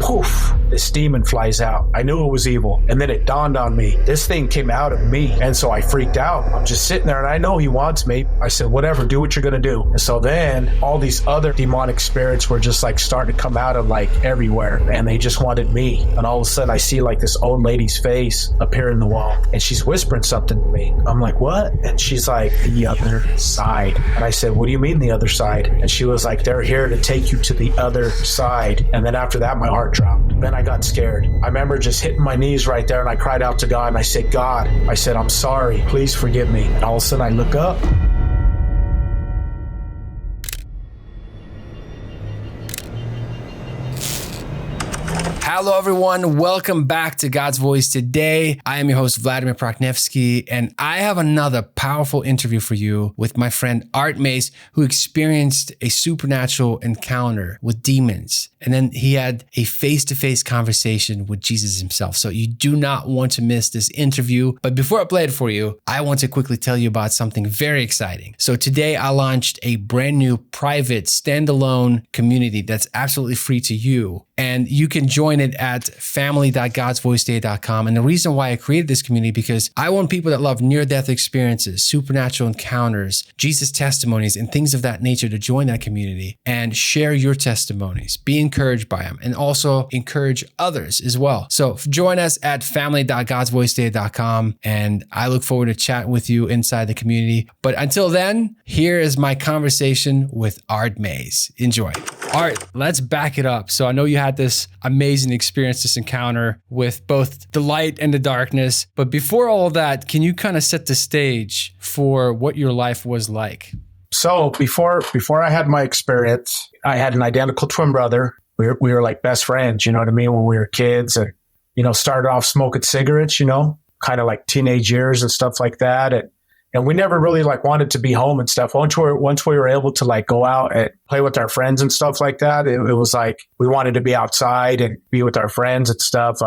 poof, this demon flies out. I knew it was evil. And then it dawned on me, this thing came out of me. And so I freaked out. I'm just sitting there and I know he wants me. I said, whatever, do what you're going to do. And so then all these other demonic spirits were just like starting to come out of like everywhere. And they just wanted me. And all of a sudden I see like this old lady's face appear in the wall. And she's whispering something to me. I'm like, what? And she's like, the other side. And I said, what do you mean the other side? And she was like, they're here to take you to the other side. And then after that, my heart dropped. Then I got scared. I remember just hitting my knees right there and I cried out to God and I said, God, I said, I'm sorry. Please forgive me. And all of a sudden I look up. Hello, everyone. Welcome back to God's Voice. Today, I am your host, Vladimir Proknevsky, and I have another powerful interview for you with my friend Art Maes, who experienced a supernatural encounter with demons. And then he had a face-to-face conversation with Jesus himself. So you do not want to miss this interview. But before I play it for you, I want to quickly tell you about something very exciting. So today, I launched a brand new private standalone community that's absolutely free to you. And you can join it at family.godsvoiceday.com. And the reason why I created this community, because I want people that love near-death experiences, supernatural encounters, Jesus testimonies, and things of that nature to join that community and share your testimonies, be encouraged by them, and also encourage others as well. So join us at family.godsvoiceday.com. And I look forward to chatting with you inside the community. But until then, here is my conversation with Art Maes. Enjoy. Art, let's back it up. So I know you had this amazing experience, this encounter with both the light and the darkness. But before all of that, can you kind of set the stage for what your life was like? So before I had my experience, I had an identical twin brother. We were like best friends, you know what I mean, when we were kids, and, you know, started off smoking cigarettes, you know, kind of like teenage years and stuff like that. And we never really like wanted to be home and stuff. Once we were able to like go out and play with our friends and stuff like that, it was like we wanted to be outside and be with our friends and stuff.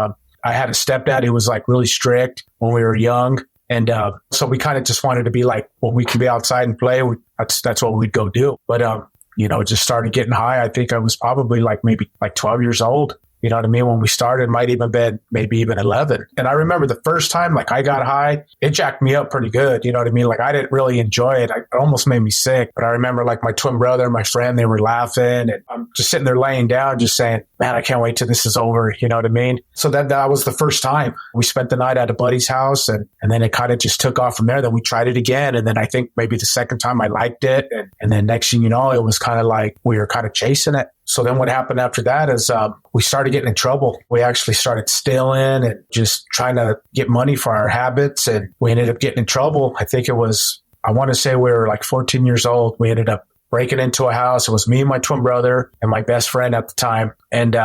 I had a stepdad who was like really strict when we were young. And so we kind of just wanted to be like, well, we can be outside and play. That's what we'd go do. But, you know, just started getting high. I think I was probably like maybe like 12 years old. You know what I mean? When we started, might even been maybe even 11. And I remember the first time, like I got high, it jacked me up pretty good. You know what I mean? Like I didn't really enjoy it. It almost made me sick. But I remember like my twin brother, my friend, they were laughing, and I'm just sitting there laying down, just saying, man, I can't wait till this is over. You know what I mean? So that was the first time. We spent the night at a buddy's house, and then it kind of just took off from there. Then we tried it again. And then I think maybe the second time I liked it. And then next thing you know, it was kind of like we were kind of chasing it. So then what happened after that is we started getting in trouble. We actually started stealing and just trying to get money for our habits. And we ended up getting in trouble. I think I want to say we were like 14 years old. We ended up breaking into a house. It was me and my twin brother and my best friend at the time. And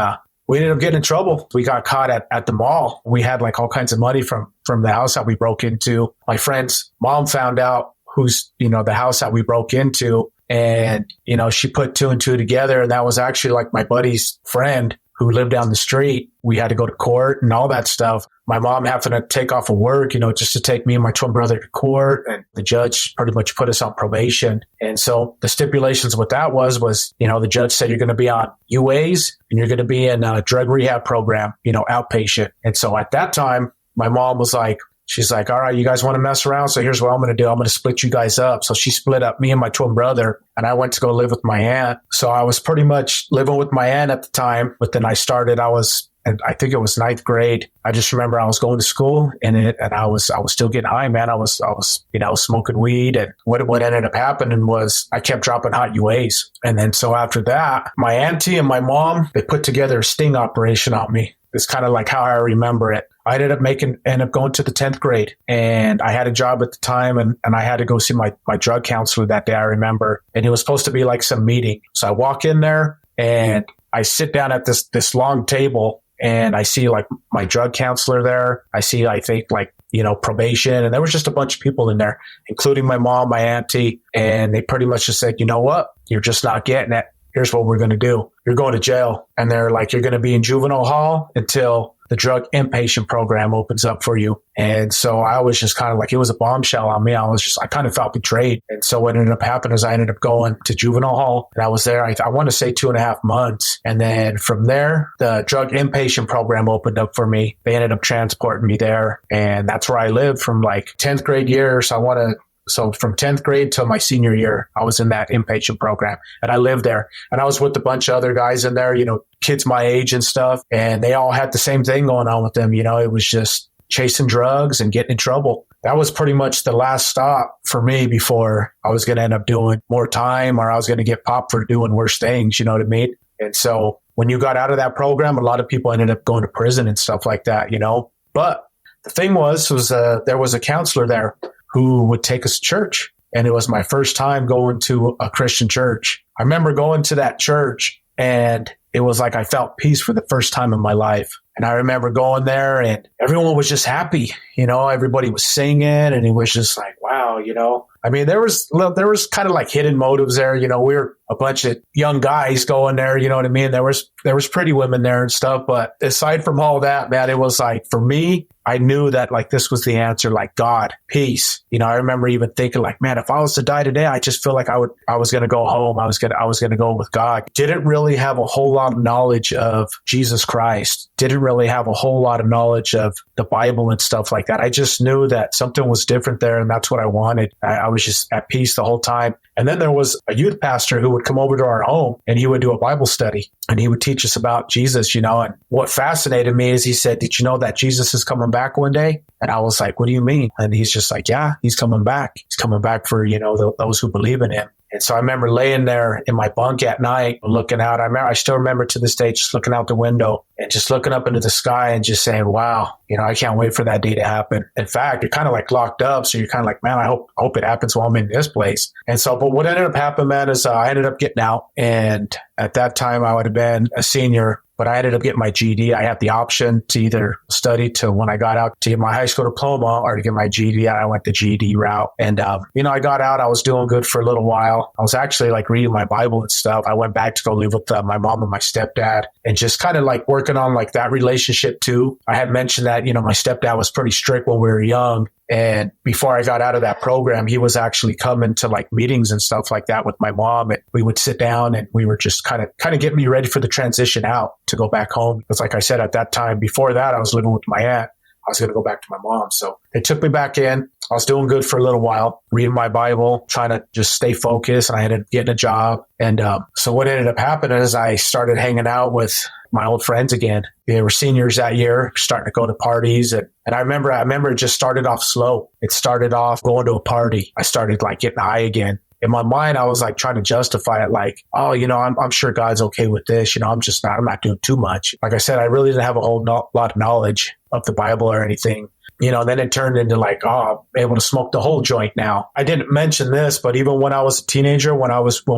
we ended up getting in trouble. We got caught at the mall. We had like all kinds of money from the house that we broke into. My friend's mom found out who's, you know, the house that we broke into. And, you know, she put two and two together. And that was actually like my buddy's friend who lived down the street. We had to go to court and all that stuff. My mom having to take off of work, you know, just to take me and my twin brother to court. And the judge pretty much put us on probation. And so the stipulations with that was, you know, the judge said you're going to be on UAs and you're going to be in a drug rehab program, you know, outpatient. And so at that time, my mom was like, she's like, all right, you guys want to mess around? So here's what I'm going to do. I'm going to split you guys up. So she split up me and my twin brother, and I went to go live with my aunt. So I was pretty much living with my aunt at the time. But then I think it was ninth grade. I just remember I was going to school and I was still getting high, man. I was, you know, smoking weed. And what ended up happening was I kept dropping hot UAs. And then so after that, my auntie and my mom, they put together a sting operation on me. It's kind of like how I remember it. I ended up going to the 10th grade, and I had a job at the time, and I had to go see my drug counselor that day, I remember. And it was supposed to be like some meeting. So I walk in there and I sit down at this long table, and I see like my drug counselor there. I see, I think like, you know, probation, and there was just a bunch of people in there, including my mom, my auntie. And they pretty much just said, you know what? You're just not getting it. here's what we're going to do. You're going to jail. And they're like, you're going to be in juvenile hall until the drug inpatient program opens up for you. And so I was just kind of like, it was a bombshell on me. I kind of felt betrayed. And so what ended up happening is I ended up going to juvenile hall, and I was there, I want to say 2.5 months. And then from there, the drug inpatient program opened up for me. They ended up transporting me there. And that's where I lived from like 10th grade year. So from 10th grade till my senior year, I was in that inpatient program, and I lived there. And I was with a bunch of other guys in there, kids my age and stuff. And they all had the same thing going on with them. It was just chasing drugs and getting in trouble. That was pretty much the last stop for me before I was going to end up doing more time, or I was going to get popped for doing worse things. You know what I mean? And so when you got out of that program, a lot of people ended up going to prison and stuff like that, But the thing was there was a counselor there who would take us to church. And it was my first time going to a Christian church. I remember going to that church, and it was like I felt peace for the first time in my life. And I remember going there, and everyone was just happy. Everybody was singing, and it was just like, wow, I mean, there was kind of like hidden motives there. We were a bunch of young guys going there. You know what I mean? There was pretty women there and stuff. But aside from all that, man, it was like, for me, I knew that like this was the answer, like God, peace. I remember even thinking like, man, if I was to die today, I just feel like I was going to go home. I was going to go with God. Didn't really have a whole lot of knowledge of Jesus Christ. Didn't really have a whole lot of knowledge of the Bible and stuff like that. I just knew that something was different there, and that's what I wanted. I was just at peace the whole time. And then there was a youth pastor who would come over to our home, and he would do a Bible study, and he would teach us about Jesus, and what fascinated me is he said, did you know that Jesus is coming back one day? And I was like, what do you mean? And he's just like, yeah, he's coming back. He's coming back for, those who believe in him. And so I remember laying there in my bunk at night, looking out. I still remember to this day, just looking out the window and just looking up into the sky and just saying, wow, I can't wait for that day to happen. In fact, you're kind of like locked up. So you're kind of like, man, I hope it happens while I'm in this place. And so, but what ended up happening, man, is I ended up getting out. And at that time, I would have been a senior, but I ended up getting my GED. I had the option to either study to when I got out to get my high school diploma or to get my GED. I went the GED route. And, I got out. I was doing good for a little while. I was actually like reading my Bible and stuff. I went back to go live with my mom and my stepdad, and just kind of like working on like that relationship too. I had mentioned that, my stepdad was pretty strict when we were young. And before I got out of that program, he was actually coming to like meetings and stuff like that with my mom. And we would sit down, and we were just kind of getting me ready for the transition out to go back home. Because like I said, at that time, before that, I was living with my aunt. I was going to go back to my mom. So they took me back in. I was doing good for a little while, reading my Bible, trying to just stay focused. And I ended up getting a job. And so what ended up happening is I started hanging out with my old friends again. They were seniors that year, starting to go to parties. And I remember it just started off slow. It started off going to a party. I started like getting high again. In my mind, I was like trying to justify it like, oh, I'm sure God's okay with this. I'm not doing too much. Like I said, I really didn't have a whole lot of knowledge of the Bible or anything. Then it turned into like, oh, I'm able to smoke the whole joint now. I didn't mention this, but even when I was a teenager, when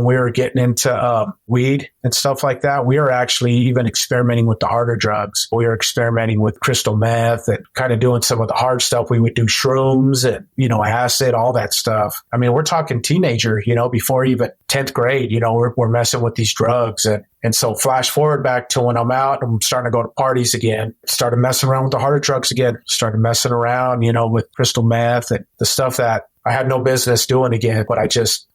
we were getting into weed and stuff like that, we were actually even experimenting with the harder drugs. We were experimenting with crystal meth and kind of doing some of the hard stuff. We would do shrooms and, acid, all that stuff. I mean, we're talking teenager, before even 10th grade, we're messing with these drugs. And so flash forward back to when I'm out, I'm starting to go to parties again, started messing around with the harder drugs again, started messing around, with crystal meth and the stuff that I had no business doing again. But I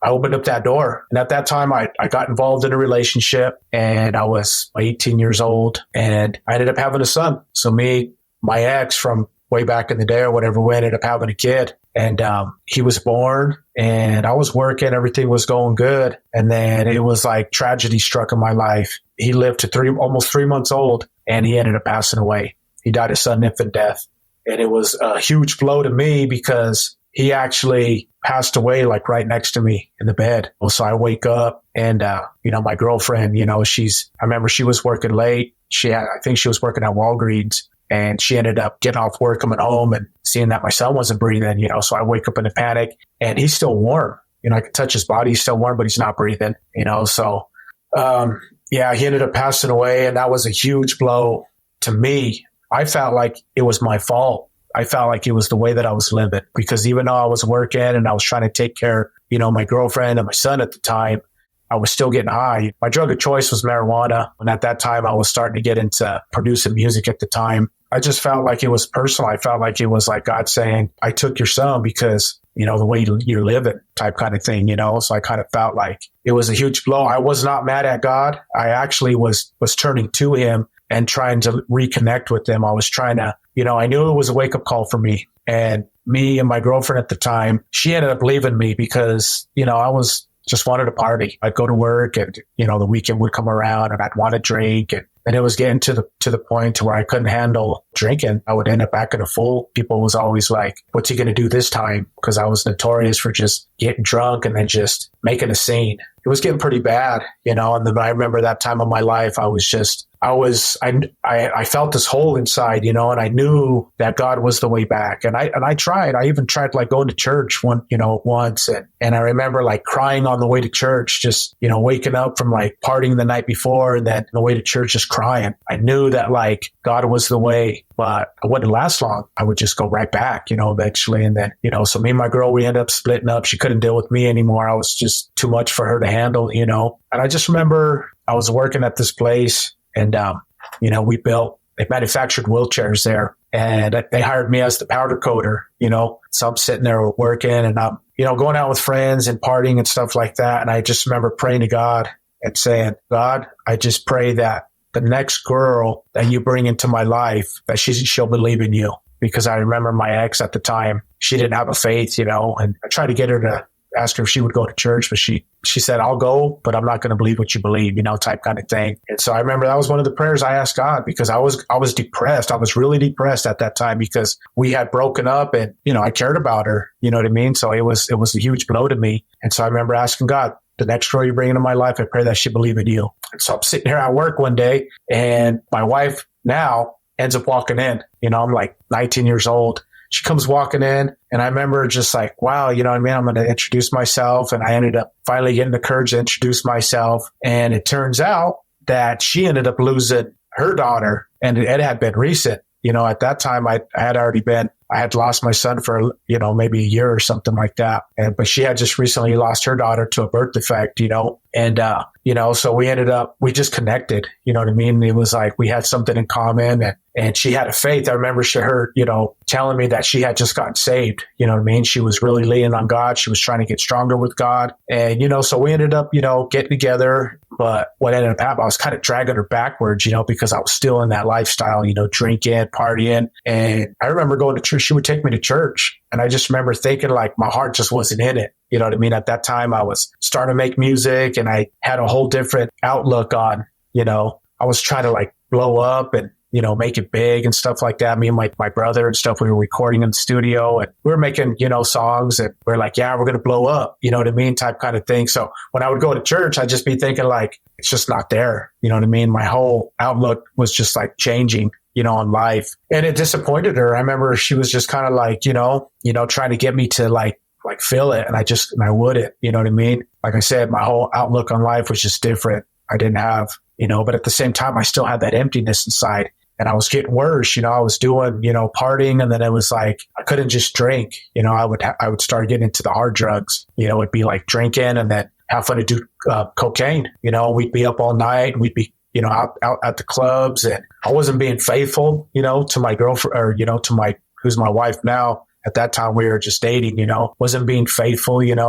opened up that door. And at that time, I got involved in a relationship, and I was 18 years old, and I ended up having a son. So my ex from way back in the day or whatever, we ended up having a kid. And he was born, and I was working. Everything was going good. And then it was like tragedy struck in my life. He lived to almost 3 months old, and he ended up passing away. He died a sudden infant death. And it was a huge blow to me because he actually passed away like right next to me in the bed. So I wake up, and, my girlfriend, I remember she was working late. I think she was working at Walgreens. And she ended up getting off work, coming home, and seeing that my son wasn't breathing, so I wake up in a panic, and he's still warm. I could touch his body. He's still warm, but he's not breathing, So, he ended up passing away, and that was a huge blow to me. I felt like it was my fault. I felt like it was the way that I was living, because even though I was working and I was trying to take care of, my girlfriend and my son at the time, I was still getting high. My drug of choice was marijuana. And at that time, I was starting to get into producing music at the time. I just felt like it was personal. I felt like it was like God saying, I took your son because, the way you're living type kind of thing, So I kind of felt like it was a huge blow. I was not mad at God. I actually was turning to him and trying to reconnect with him. I was trying to, I knew it was a wake up call for me. And me and my girlfriend at the time, she ended up leaving me because, I was just wanted to party. I'd go to work and, the weekend would come around and I'd want to drink. And it was getting to the point to where I couldn't handle drinking. I would end up acting a fool. People was always like, what's he going to do this time? Because I was notorious for just getting drunk and then just making a scene. It was getting pretty bad, and then I remember that time of my life, I felt this hole inside, and I knew that God was the way back. And I tried. I even tried like going to church once. And I remember like crying on the way to church, just, waking up from like partying the night before and then on the way to church, just crying. I knew that like God was the way, but it wouldn't last long. I would just go right back, eventually. And then, so me and my girl, we ended up splitting up. She couldn't deal with me anymore. I was just too much for her to handle, And I just remember I was working at this place and, they manufactured wheelchairs there and they hired me as the powder coater, So I'm sitting there working and I'm, going out with friends and partying and stuff like that. And I just remember praying to God and saying, God, I just pray that the next girl that you bring into my life, that she'll believe in you. Because I remember my ex at the time, she didn't have a faith, and I tried to get her to ask her if she would go to church, but she said, I'll go, but I'm not going to believe what you believe, type kind of thing. And so I remember that was one of the prayers I asked God because I was depressed. I was really depressed at that time because we had broken up and, I cared about her, you know what I mean? So it was a huge blow to me. And so I remember asking God, the next girl you bring into my life, I pray that she believe in you. And so I'm sitting here at work one day and my wife now ends up walking in, I'm like 19 years old. She comes walking in and I remember just like, wow, you know what I mean? I'm going to introduce myself. And I ended up finally getting the courage to introduce myself. And it turns out that she ended up losing her daughter and it had been recent. At that time I had lost my son for, maybe a year or something like that. But she had just recently lost her daughter to a birth defect, and, so we just connected, you know what I mean? It was like we had something in common and she had a faith. I remember her, telling me that she had just gotten saved, you know what I mean? She was really leaning on God. She was trying to get stronger with God. And, so we ended up, getting together. But what ended up happening, I was kind of dragging her backwards, because I was still in that lifestyle, drinking, partying. And I remember going to church. She would take me to church. And I just remember thinking like my heart just wasn't in it. You know what I mean? At that time, I was starting to make music and I had a whole different outlook on, I was trying to like blow up and, make it big and stuff like that. Me and my brother and stuff, we were recording in the studio and we were making, songs and we're like, yeah, we're going to blow up, you know what I mean? Type kind of thing. So when I would go to church, I'd just be thinking like, it's just not there. You know what I mean? My whole outlook was just like changing, on life. And it disappointed her. I remember she was just kind of like, trying to get me to like feel it. And I wouldn't, you know what I mean? Like I said, my whole outlook on life was just different. I didn't have, but at the same time, I still had that emptiness inside. And I was getting worse, I was doing, partying. And then it was like, I couldn't just drink, I would start getting into the hard drugs, it'd be like drinking and then have fun to do cocaine, we'd be up all night. We'd be, out at the clubs and I wasn't being faithful, to my girlfriend or, who's my wife now. At that time we were just dating, wasn't being faithful, and,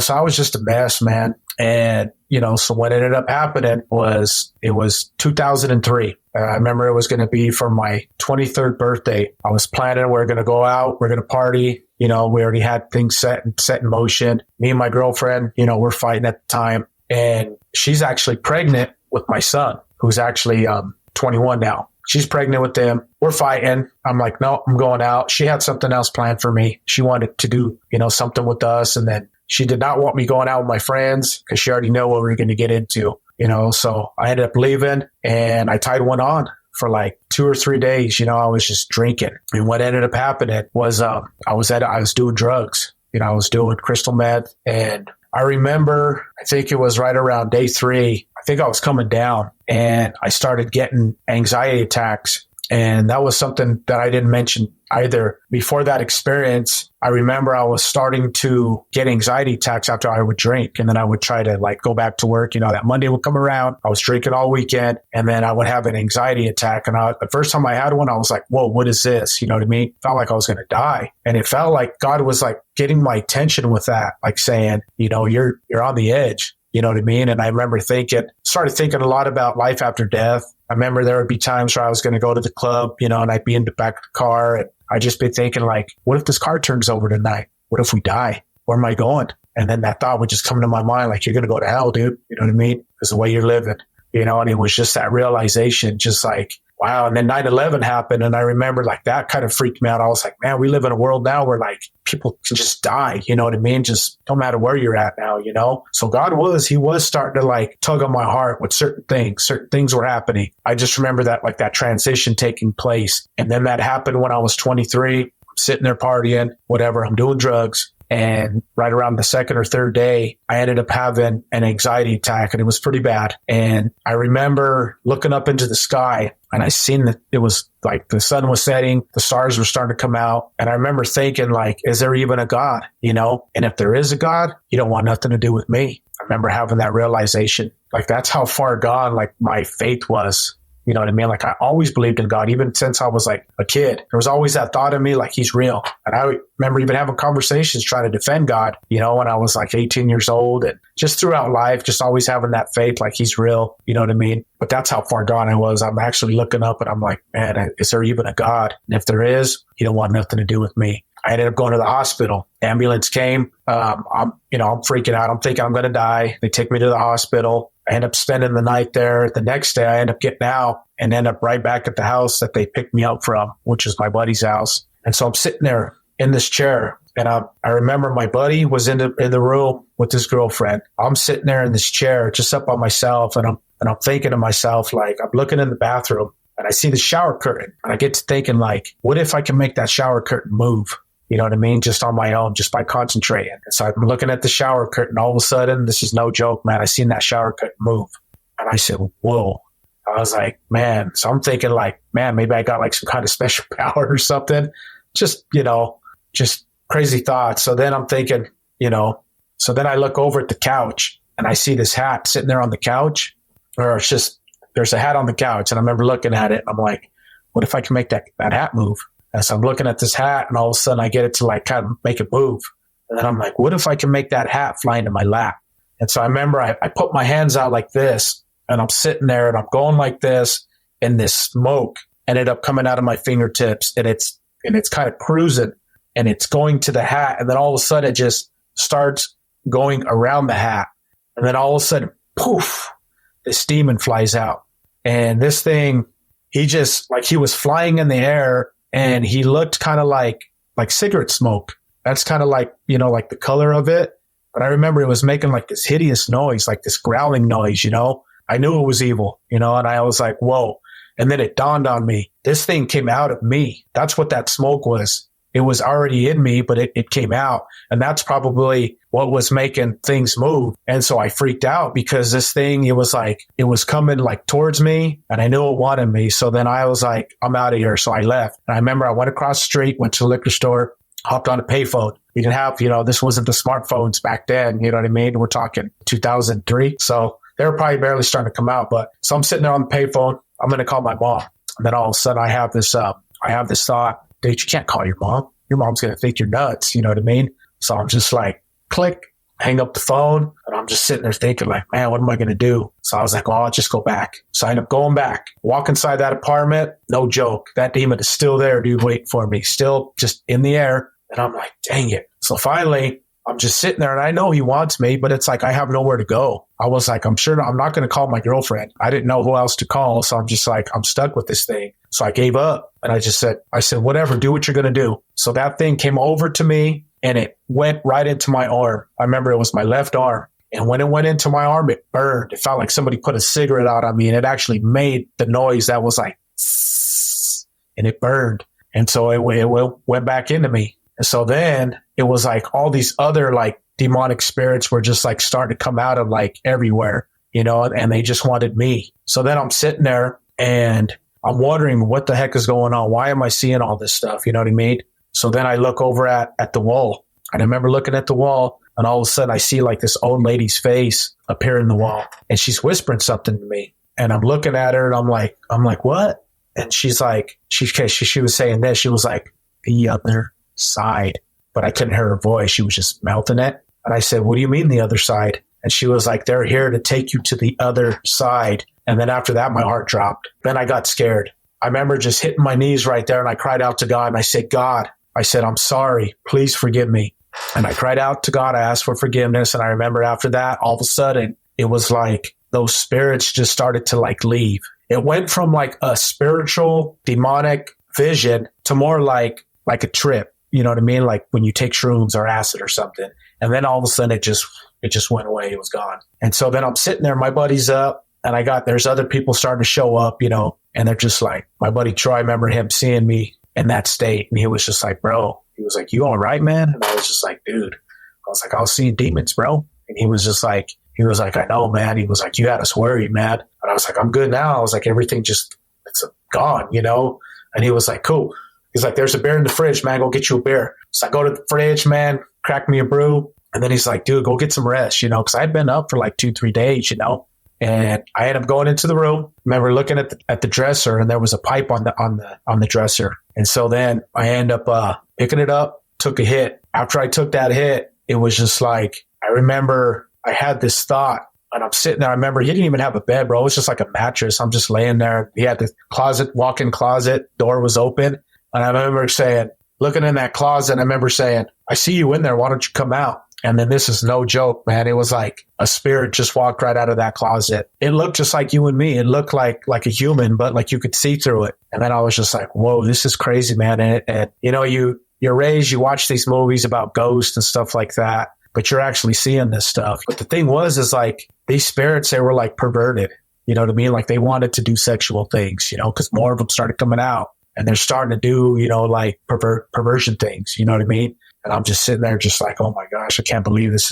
so I was just a mess, man. And, so what ended up happening was it was 2003. I remember it was going to be for my 23rd birthday. I was planning, we're going to go out, we're going to party. We already had things set in motion. Me and my girlfriend, we're fighting at the time. And she's actually pregnant with my son, who's actually 21 now. She's pregnant with him. We're fighting. I'm like, no, I'm going out. She had something else planned for me. She wanted to do, something with us. And then she did not want me going out with my friends because she already knew what we were going to get into, So I ended up leaving and I tied one on for like 2 or 3 days. I was just drinking. And what ended up happening was I was doing drugs. I was doing crystal meth. And I remember, I think it was right around day 3. I think I was coming down and I started getting anxiety attacks. And that was something that I didn't mention either. Before that experience, I remember I was starting to get anxiety attacks after I would drink. And then I would try to like go back to work. You know, that Monday would come around. I was drinking all weekend. And then I would have an anxiety attack. And the first time I had one, I was like, whoa, what is this? You know what I mean? Felt like I was going to die. And it felt like God was like getting my attention with that, like saying, you know, you're on the edge. You know what I mean? And I remember started thinking a lot about life after death. I remember there would be times where I was going to go to the club, you know, and I'd be in the back of the car and I'd just be thinking like, what if this car turns over tonight? What if we die? Where am I going? And then that thought would just come to my mind, like, you're going to go to hell, dude. You know what I mean? Because the way you're living, you know, and it was just that realization, just like, wow. And then 9/11 happened. And I remember like that kind of freaked me out. I was like, man, we live in a world now where like people can just die. You know what I mean? Just no matter where you're at now, you know? So he was starting to like tug on my heart with certain things were happening. I just remember that like that transition taking place. And then that happened when I was 23, I'm sitting there partying, whatever, I'm doing drugs. And right around the second or third day, I ended up having an anxiety attack and it was pretty bad. And I remember looking up into the sky and I seen that it was like the sun was setting, the stars were starting to come out. And I remember thinking like, is there even a God? You know, and if there is a God, you don't want nothing to do with me. I remember having that realization. Like that's how far gone like my faith was. You know what I mean? Like I always believed in God, even since I was like a kid. There was always that thought in me, like he's real. And I remember even having conversations trying to defend God, you know, when I was like 18 years old and just throughout life, just always having that faith, like he's real. You know what I mean? But that's how far gone I was. I'm actually looking up and I'm like, man, is there even a God? And if there is, he don't want nothing to do with me. I ended up going to the hospital. Ambulance came. I'm freaking out. I'm thinking I'm going to die. They take me to the hospital. I end up spending the night there. The next day, I end up getting out and end up right back at the house that they picked me up from, which is my buddy's house. And so I'm sitting there in this chair. And I remember my buddy was in the room with his girlfriend. I'm sitting there in this chair just up by myself. And I'm thinking to myself, like, I'm looking in the bathroom and I see the shower curtain. And I get to thinking, like, what if I can make that shower curtain move? You know what I mean? Just on my own, just by concentrating. And so I'm looking at the shower curtain. All of a sudden, this is no joke, man. I seen that shower curtain move. And I said, whoa. I was like, man. So I'm thinking like, man, maybe I got like some kind of special power or something. Just, you know, just crazy thoughts. So then I'm thinking, you know, so then I look over at the couch and I see this hat sitting there on the couch, or it's just, there's a hat on the couch. And I remember looking at it. And I'm like, what if I can make that hat move? And so I'm looking at this hat and all of a sudden I get it to like kind of make it move. And then I'm like, what if I can make that hat fly into my lap? And so I remember I put my hands out like this and I'm sitting there and I'm going like this, and this smoke ended up coming out of my fingertips and it's kind of cruising and it's going to the hat. And then all of a sudden it just starts going around the hat. And then all of a sudden, poof, this demon flies out. And this thing, he was flying in the air. And he looked kind of like cigarette smoke. That's kind of like, you know, like the color of it. But I remember it was making like this hideous noise, like this growling noise, you know. I knew it was evil, you know, and I was like, whoa. And then it dawned on me, this thing came out of me. That's what that smoke was. It was already in me, but it came out. And that's probably what was making things move. And so I freaked out because this thing, it was coming like towards me and I knew it wanted me. So then I was like, I'm out of here. So I left. And I remember I went across the street, went to the liquor store, hopped on a payphone. We didn't have, you know, this wasn't the smartphones back then. You know what I mean? We're talking 2003. So they were probably barely starting to come out. But so I'm sitting there on the payphone. I'm going to call my mom. And then all of a sudden I have this thought. Dude, you can't call your mom. Your mom's going to think you're nuts. You know what I mean? So I'm just like, click, hang up the phone. And I'm just sitting there thinking like, man, what am I going to do? So I was like, well, I'll just go back. So I end up going back, walk inside that apartment. No joke. That demon is still there, dude, waiting for me. Still just in the air. And I'm like, dang it. So finally, I'm just sitting there and I know he wants me, but it's like, I have nowhere to go. I was like, I'm not going to call my girlfriend. I didn't know who else to call. So I'm just like, I'm stuck with this thing. So I gave up and I said, whatever, do what you're going to do. So that thing came over to me and it went right into my arm. I remember it was my left arm. And when it went into my arm, it burned. It felt like somebody put a cigarette out on me and it actually made the noise that was like, and it burned. And so it went back into me. And so then it was like all these other like demonic spirits were just like starting to come out of like everywhere, you know, and they just wanted me. So then I'm sitting there and I'm wondering what the heck is going on. Why am I seeing all this stuff? You know what I mean? So then I look over at the wall, and I remember looking at the wall, and all of a sudden I see like this old lady's face appear in the wall, and she's whispering something to me, and I'm looking at her, and I'm like, what? And she's like, she was saying this. She was like, the other side, but I couldn't hear her voice. She was just mouthing it. And I said, what do you mean the other side? And she was like, they're here to take you to the other side. And then after that, my heart dropped. Then I got scared. I remember just hitting my knees right there, and I cried out to God, and I said, God, I said, I'm sorry. Please forgive me. And I cried out to God. I asked for forgiveness. And I remember after that, all of a sudden, it was like those spirits just started to like leave. It went from like a spiritual demonic vision to more like a trip. You know what I mean? Like when you take shrooms or acid or something. And then all of a sudden it just went away. It was gone. And so then I'm sitting there, my buddy's up, and there's other people starting to show up, you know, and they're just like, my buddy Troy, I remember him seeing me in that state. And he was just like, bro, he was like, you all right, man? And I was just like, dude, I was like, I was seeing demons, bro. And he was like, I know, man. He was like, you had us worried, man. And I was like, I'm good now. I was like, everything it's gone, you know? And he was like, cool. He's like, there's a beer in the fridge, man. Go get you a beer. So I go to the fridge, man, crack me a brew. And then he's like, dude, go get some rest, you know, because I'd been up for like 2-3 days, you know. And I ended up going into the room. Remember looking at the dresser, and there was a pipe on the dresser. And so then I end up picking it up, took a hit. After I took that hit, it was just like, I remember I had this thought, and I'm sitting there. I remember he didn't even have a bed, bro. It was just like a mattress. I'm just laying there. He had the walk-in closet, door was open. And I remember saying, looking in that closet, I remember saying, I see you in there. Why don't you come out? And then this is no joke, man. It was like a spirit just walked right out of that closet. It looked just like you and me. It looked like a human, but like you could see through it. And then I was just like, whoa, this is crazy, man. And you know, you're raised, you watch these movies about ghosts and stuff like that, but you're actually seeing this stuff. But the thing is like these spirits, they were like perverted. You know what I mean? Like they wanted to do sexual things, you know, because more of them started coming out, and they're starting to do, you know, like perversion things. You know what I mean? And I'm just sitting there just like, oh my gosh, I can't believe this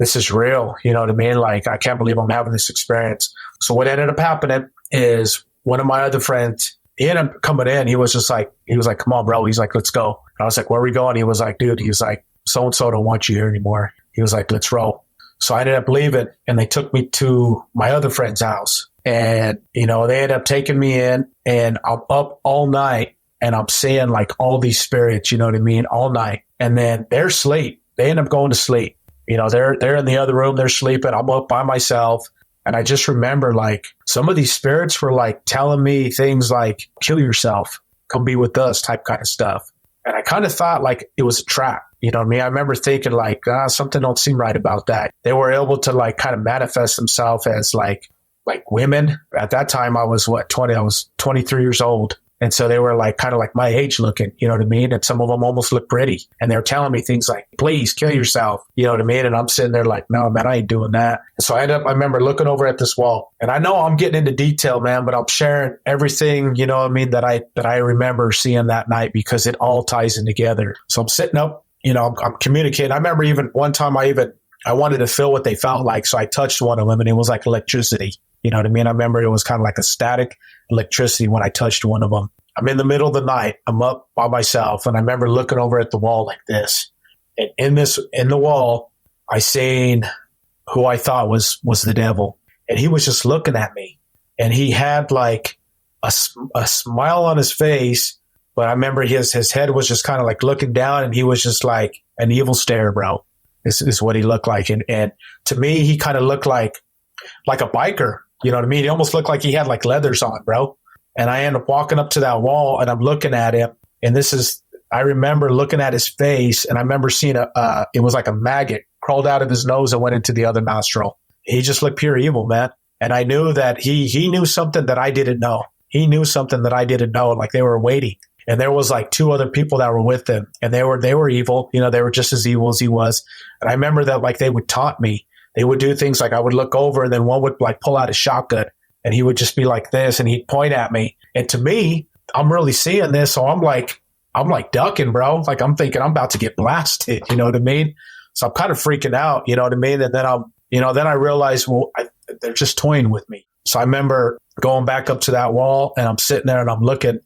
is real. You know what I mean? Like, I can't believe I'm having this experience. So what ended up happening is one of my other friends, he ended up coming in. He was like, come on, bro. He's like, let's go. And I was like, where are we going? He was like, dude, he was like, so-and-so don't want you here anymore. He was like, let's roll. So I ended up leaving, and they took me to my other friend's house. And, you know, they ended up taking me in, and I'm up all night, and I'm seeing like all these spirits, you know what I mean, all night. And then they're asleep. They end up going to sleep. You know, they're in the other room. They're sleeping. I'm up by myself. And I just remember like some of these spirits were like telling me things like, kill yourself, come be with us type kind of stuff. And I kind of thought like it was a trap. You know what I mean? I remember thinking like, something don't seem right about that. They were able to like kind of manifest themselves as like women. At that time, I was 20? I was 23 years old. And so they were like kind of like my age looking, you know what I mean? And some of them almost looked pretty. And they were telling me things like, please kill yourself, you know what I mean? And I'm sitting there like, no, man, I ain't doing that. And so I remember looking over at this wall. And I know I'm getting into detail, man, but I'm sharing everything, you know what I mean, that I remember seeing that night, because it all ties in together. So I'm sitting up, you know, I'm communicating. I remember even one time I wanted to feel what they felt like. So I touched one of them, and it was like electricity. You know what I mean? I remember it was kind of like a static electricity when I touched one of them. I'm in the middle of the night. I'm up by myself, and I remember looking over at the wall like this. And in the wall, I seen who I thought was the devil. And he was just looking at me. And he had like a smile on his face, but I remember his head was just kind of like looking down, and he was just like an evil stare, bro. This is what he looked like. And to me, he kind of looked like a biker. You know what I mean? He almost looked like he had like leathers on, bro. And I end up walking up to that wall, and I'm looking at him. And I remember looking at his face, and I remember seeing it was like a maggot crawled out of his nose and went into the other nostril. He just looked pure evil, man. And I knew that he knew something that I didn't know. He knew something that I didn't know. Like they were waiting. And there was like 2 other people that were with him, and they were evil. You know, they were just as evil as he was. And I remember that like they would taunt me. They would do things like I would look over, and then one would like pull out a shotgun, and he would just be like this, and he'd point at me. And to me, I'm really seeing this. So I'm like ducking, bro. Like I'm thinking I'm about to get blasted. You know what I mean? So I'm kind of freaking out. You know what I mean? And then then I realized, well, they're just toying with me. So I remember going back up to that wall and I'm sitting there and I'm looking,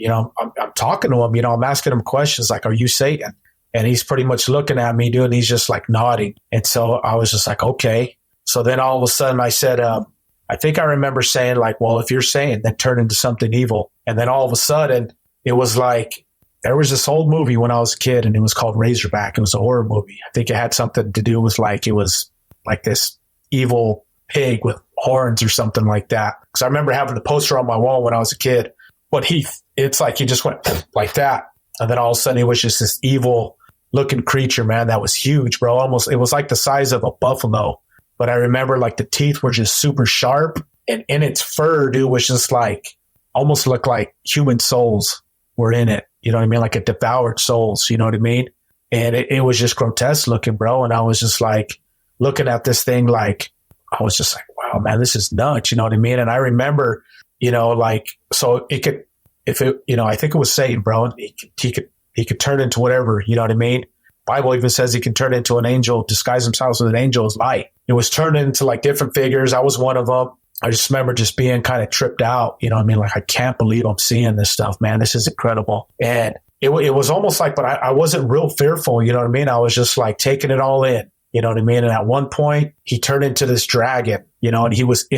I'm talking to him, I'm asking him questions like, are you Satan? And he's pretty much looking at me, dude, and he's just like nodding. And so I was just like, okay. So then all of a sudden I said, I think I remember saying like, well, if you're Satan, then turn into something evil. And then all of a sudden it was like, there was this old movie when I was a kid and it was called Razorback. It was a horror movie. I think it had something to do with like, it was like this evil pig with horns or something like that. Because I remember having the poster on my wall when I was a kid. But it's like he just went like that. And then all of a sudden it was just this evil looking creature, man, that was huge, bro. Almost, it was like the size of a buffalo. But I remember like the teeth were just super sharp. And in its fur, dude, was just like, almost looked like human souls were in it. You know what I mean? Like it devoured souls, you know what I mean? And it was just grotesque looking, bro. And I was just like looking at this thing like, I was just like, wow, man, this is nuts. You know what I mean? And I remember, like, so it could, if it, I think it was Satan, bro. He could turn into whatever, you know what I mean? Bible even says he can turn into an angel, disguise himself as an angel as light. It was turned into like different figures. I was one of them. I just remember just being kind of tripped out. You know what I mean? Like, I can't believe I'm seeing this stuff, man. This is incredible. And it was almost like, but I wasn't real fearful. You know what I mean? I was just like taking it all in. You know what I mean? And at one point he turned into this dragon, and he was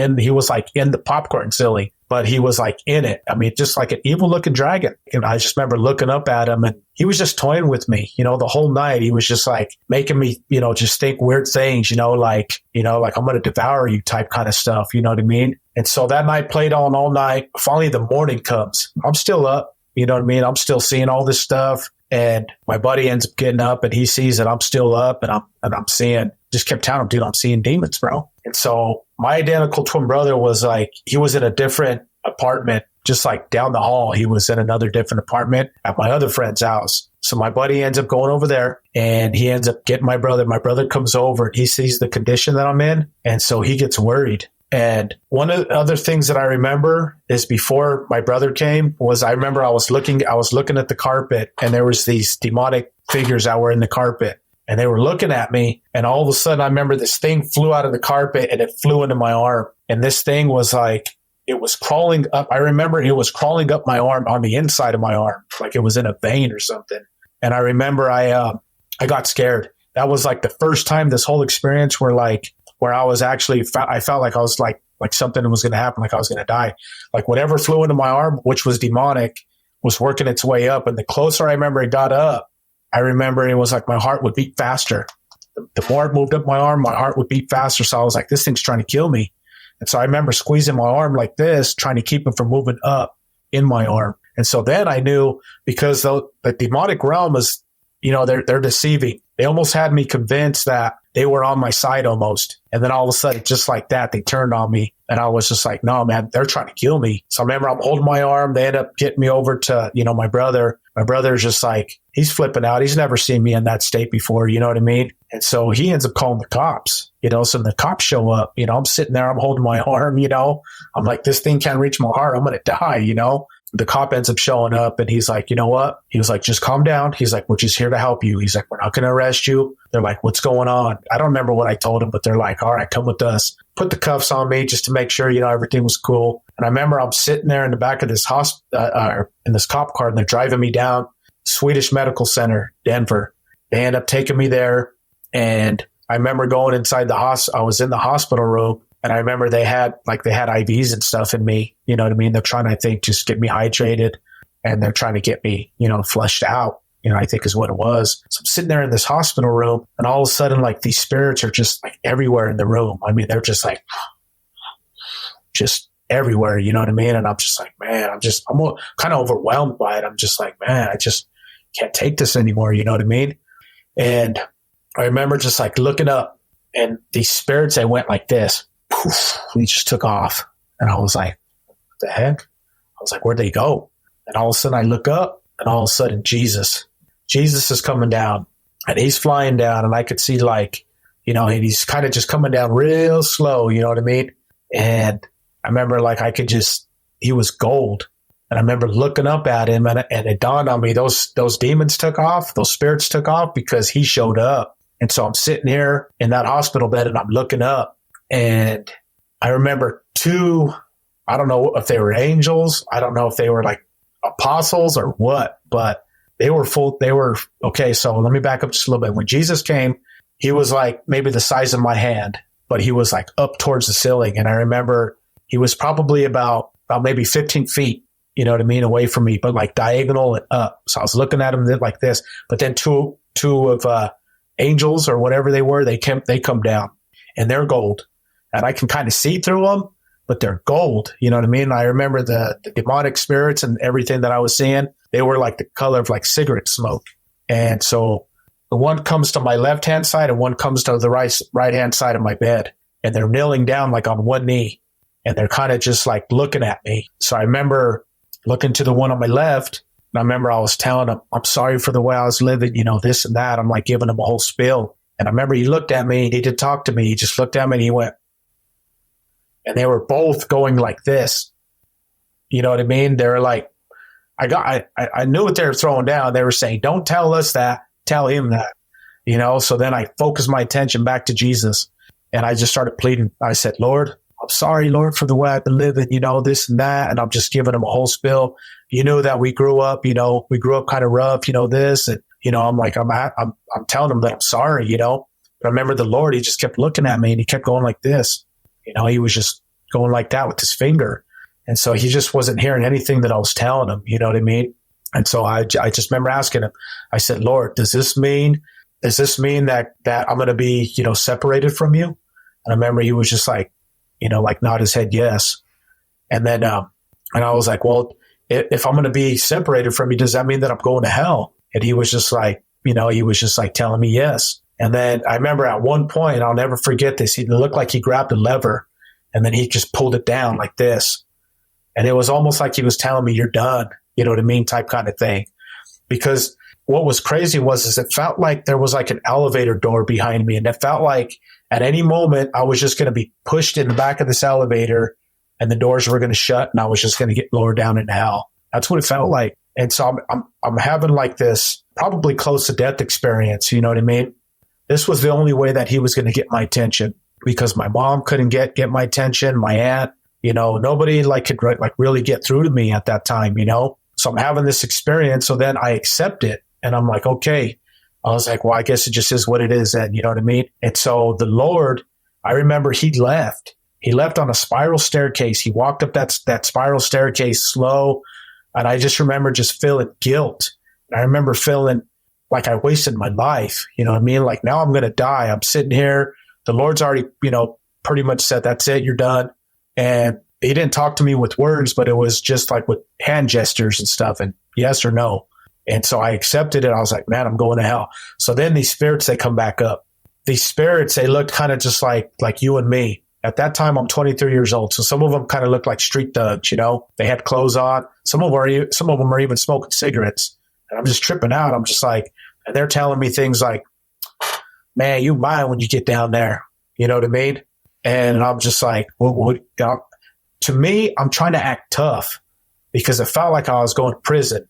like in the popcorn silly, but he was like in it. I mean, just like an evil looking dragon. And I just remember looking up at him and he was just toying with me, the whole night. He was just like making me, just think weird things, like I'm going to devour you type kind of stuff. You know what I mean? And so that night played on all night. Finally, the morning comes. I'm still up. You know what I mean? I'm still seeing all this stuff. And my buddy ends up getting up and he sees that I'm still up and I'm seeing, just kept telling him, dude, I'm seeing demons, bro. And so my identical twin brother was like, he was in a different apartment, just like down the hall. He was in another different apartment at my other friend's house. So my buddy ends up going over there and he ends up getting my brother. My brother comes over and he sees the condition that I'm in. And so he gets worried. And one of the other things that I remember is before my brother came was I remember I was looking at the carpet and there was these demonic figures that were in the carpet and they were looking at me. And all of a sudden I remember this thing flew out of the carpet and it flew into my arm. And this thing was like, it was crawling up. I remember it was crawling up my arm on the inside of my arm, like it was in a vein or something. And I remember I got scared. That was like the first time this whole experience where I was actually, I felt like I was like something was going to happen, like I was going to die. Like whatever flew into my arm, which was demonic, was working its way up. And the closer I remember it got up, I remember it was like my heart would beat faster. The more it moved up my arm, my heart would beat faster. So I was like, this thing's trying to kill me. And so I remember squeezing my arm like this, trying to keep it from moving up in my arm. And so then I knew, because the demonic realm is, they're deceiving. They almost had me convinced that they were on my side almost. And then all of a sudden, just like that, they turned on me. And I was just like, no, man, they're trying to kill me. So I remember I'm holding my arm. They end up getting me over to, my brother. My brother's just like, he's flipping out. He's never seen me in that state before. You know what I mean? And so he ends up calling the cops, so the cops show up, I'm sitting there, I'm holding my arm, I'm like, this thing can't reach my heart. I'm going to die, The cop ends up showing up and he's like, you know what? He was like, just calm down. He's like, we're just here to help you. He's like, we're not going to arrest you. They're like, what's going on? I don't remember what I told him, but they're like, all right, come with us. Put the cuffs on me just to make sure, everything was cool. And I remember I'm sitting there in the back of this in this cop car and they're driving me down Swedish Medical Center, Denver. They end up taking me there. And I remember going inside the hospital. I was in the hospital room. And I remember they had IVs and stuff in me. You know what I mean? They're trying to, I think, just get me hydrated and they're trying to get me, flushed out, I think is what it was. So I'm sitting there in this hospital room and all of a sudden, like these spirits are just like everywhere in the room. I mean, they're just like, just everywhere, you know what I mean? And I'm just like, man, I'm kind of overwhelmed by it. I'm just like, man, I just can't take this anymore. You know what I mean? And I remember just like looking up and these spirits, they went like this. Poof, he just took off. And I was like, what the heck? I was like, where'd they go? And all of a sudden I look up and all of a sudden Jesus is coming down and he's flying down and I could see and he's kind of just coming down real slow. You know what I mean? And I remember he was gold. And I remember looking up at him and it dawned on me, those demons took off, those spirits took off because he showed up. And so I'm sitting here in that hospital bed and I'm looking up. And I remember two, I don't know if they were angels. I don't know if they were like apostles or what, but they were okay. So let me back up just a little bit. When Jesus came, he was like maybe the size of my hand, but he was like up towards the ceiling. And I remember he was probably about maybe 15 feet, you know what I mean, away from me, but like diagonal and up. So I was looking at him like this, but then two of angels or whatever they were, they come down and they're gold. And I can kind of see through them, but they're gold. You know what I mean? I remember the demonic spirits and everything that I was seeing. They were like the color of like cigarette smoke. And so the one comes to my left-hand side and one comes to the right-hand side of my bed. And they're kneeling down like on one knee. And they're kind of just like looking at me. So I remember looking to the one on my left. And I remember I was telling him, I'm sorry for the way I was living, you know, this and that. I'm like giving him a whole spiel. And I remember he looked at me and he didn't talk to me. He just looked at me and he went, and they were both going like this. You know what I mean? They were like, I knew what they were throwing down. They were saying, don't tell us that, tell him that, you know? So then I focused my attention back to Jesus and I just started pleading. I said, Lord, I'm sorry, Lord, for the way I've been living, you know, this and that. And I'm just giving him a whole spill. You know that we grew up kind of rough, you know, this. And, you know, I'm like, I'm telling him that I'm sorry, you know. But I remember the Lord, he just kept looking at me and he kept going like this. You know, he was just going like that with his finger. And so he just wasn't hearing anything that I was telling him, you know what I mean? And so I just remember asking him, I said, Lord, does this mean that I'm going to be, you know, separated from you? And I remember he was just like, you know, like nod his head, yes. And then, and I was like, well, if I'm going to be separated from you, does that mean that I'm going to hell? And he was just like, you know, he was just like telling me yes. And then I remember at one point, I'll never forget this. He looked like he grabbed a lever and then he just pulled it down like this. And it was almost like he was telling me, you're done, you know what I mean, type kind of thing. Because what was crazy is it felt like there was like an elevator door behind me. And it felt like at any moment I was just going to be pushed in the back of this elevator and the doors were going to shut and I was just going to get lowered down into hell. That's what it felt like. And so I'm having like this probably close to death experience. You know what I mean? This was the only way that he was going to get my attention because my mom couldn't get my attention. My aunt, you know, nobody could really get through to me at that time, you know? So I'm having this experience. So then I accept it and I'm like, okay. I was like, well, I guess it just is what it is then, you know what I mean? And so the Lord, I remember he left on a spiral staircase. He walked up that spiral staircase slow. And I just remember just feeling guilt. And I remember feeling like I wasted my life. You know what I mean? Like now I'm going to die. I'm sitting here. The Lord's already, you know, pretty much said, that's it. You're done. And he didn't talk to me with words, but it was just like with hand gestures and stuff and yes or no. And so I accepted it. I was like, man, I'm going to hell. So then these spirits, they come back up. These spirits, they looked kind of just like you and me. At that time, I'm 23 years old. So some of them kind of looked like street thugs, you know, they had clothes on. Some of them are even smoking cigarettes. And I'm just tripping out. I'm just like, and they're telling me things like, man, you mind when you get down there. You know what I mean? And I'm just like, what? To me, I'm trying to act tough because it felt like I was going to prison.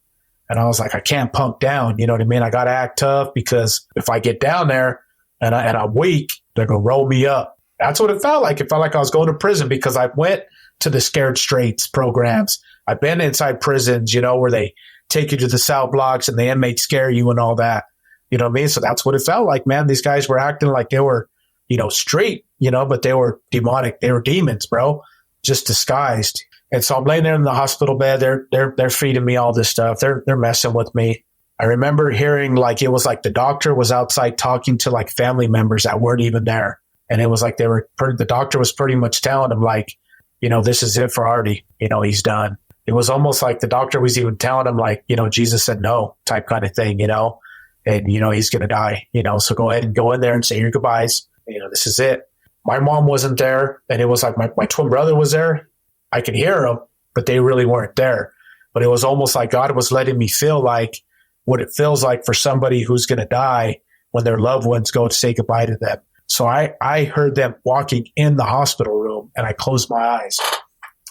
And I was like, I can't punk down. You know what I mean? I got to act tough because if I get down there and I'm weak, they're going to roll me up. That's what it felt like. It felt like I was going to prison because I went to the Scared Straights programs. I've been inside prisons, you know, where they take you to the cell blocks and the inmates scare you and all that. You know what I mean? So that's what it felt like, man. These guys were acting like they were, you know, straight, you know, but they were demonic. They were demons, bro, just disguised. And so I'm laying there in the hospital bed. They're feeding me all this stuff. They're messing with me. I remember hearing like it was like the doctor was outside talking to like family members that weren't even there. And it was like the doctor was pretty much telling them like, you know, this is it for Artie. You know, he's done. It was almost like the doctor was even telling him like, you know, Jesus said no type kind of thing, you know, and, you know, he's going to die, you know, so go ahead and go in there and say your goodbyes. You know, this is it. My mom wasn't there. And it was like my twin brother was there. I could hear them, but they really weren't there. But it was almost like God was letting me feel like what it feels like for somebody who's going to die when their loved ones go to say goodbye to them. So I heard them walking in the hospital room and I closed my eyes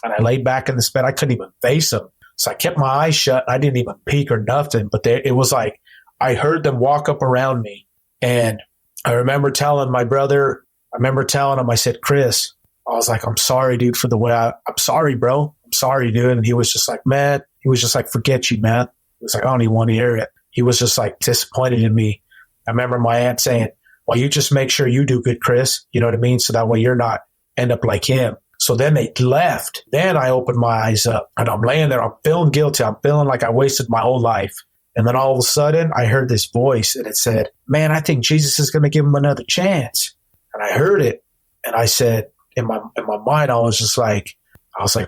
and I laid back in this bed. I couldn't even face them. So I kept my eyes shut. I didn't even peek or nothing, but it was like I heard them walk up around me. And I remember telling my brother, I said, Chris, I was like, I'm sorry, dude, for the way I'm sorry, bro. I'm sorry, dude. And he was just like, man, he was just like, forget you, man. He was like, I don't even want to hear it. He was just like disappointed in me. I remember my aunt saying, well, you just make sure you do good, Chris. You know what I mean? So that way you're not end up like him. So then they left. Then I opened my eyes up and I'm laying there. I'm feeling guilty. I'm feeling like I wasted my whole life. And then all of a sudden I heard this voice and it said, man, I think Jesus is going to give him another chance. And I heard it. And I said, in my mind, I was like,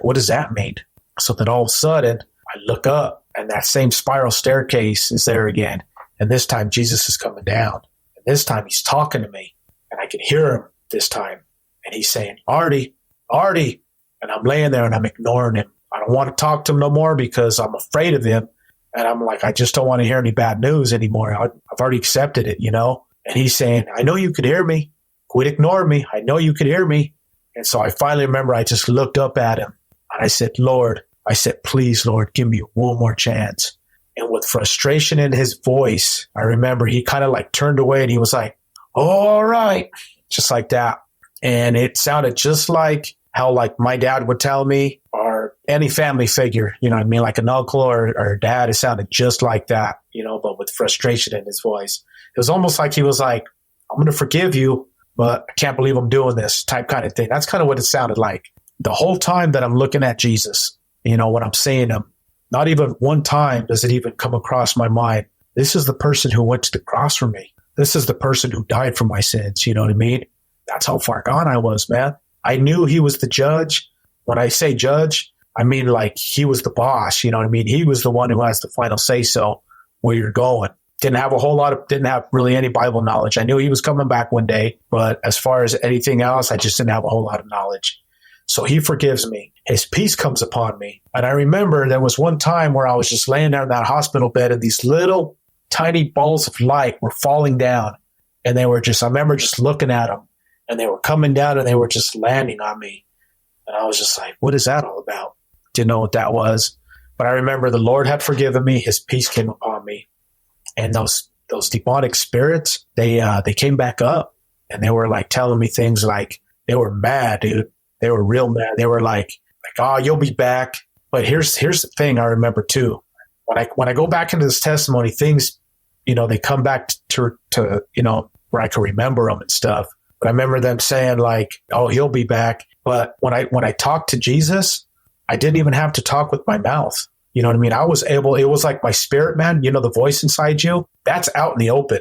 what does that mean? So then all of a sudden I look up and that same spiral staircase is there again. And this time Jesus is coming down. And this time he's talking to me and I can hear him this time. And he's saying, Artie. And I'm laying there and I'm ignoring him. I don't want to talk to him no more because I'm afraid of him. And I'm like, I just don't want to hear any bad news anymore. I've already accepted it, you know? And he's saying, I know you could hear me. Quit ignoring me. I know you could hear me. And so I finally remember I just looked up at him and I said, Lord, please, Lord, give me one more chance. And with frustration in his voice, I remember he kind of like turned away and he was like, all right, just like that. And it sounded just like how like my dad would tell me or any family figure, you know what I mean? Like an uncle or dad, it sounded just like that, you know, but with frustration in his voice. It was almost like he was like, I'm going to forgive you, but I can't believe I'm doing this type kind of thing. That's kind of what it sounded like. The whole time that I'm looking at Jesus, you know, when I'm seeing him, not even one time does it even come across my mind. This is the person who went to the cross for me. This is the person who died for my sins. You know what I mean? That's how far gone I was, man. I knew he was the judge. When I say judge, I mean like he was the boss. You know what I mean? He was the one who has the final say so where you're going. Didn't have really any Bible knowledge. I knew he was coming back one day, but as far as anything else, I just didn't have a whole lot of knowledge. So he forgives me. His peace comes upon me. And I remember there was one time where I was just laying there in that hospital bed and these little tiny balls of light were falling down. And I remember just looking at them and they were coming down and they were just landing on me. And I was just like, what is that all about? Didn't know what that was. But I remember the Lord had forgiven me. His peace came upon me. And those demonic spirits, they came back up and they were like telling me things like they were mad, dude. They were real mad. They were like, oh, you'll be back. But here's the thing I remember too. When I go back into this testimony, things, you know, they come back to you know, where I can remember them and stuff. But I remember them saying like, oh, he'll be back. But when I talked to Jesus, I didn't even have to talk with my mouth. You know what I mean? It was like my spirit, man, you know, the voice inside you, that's out in the open.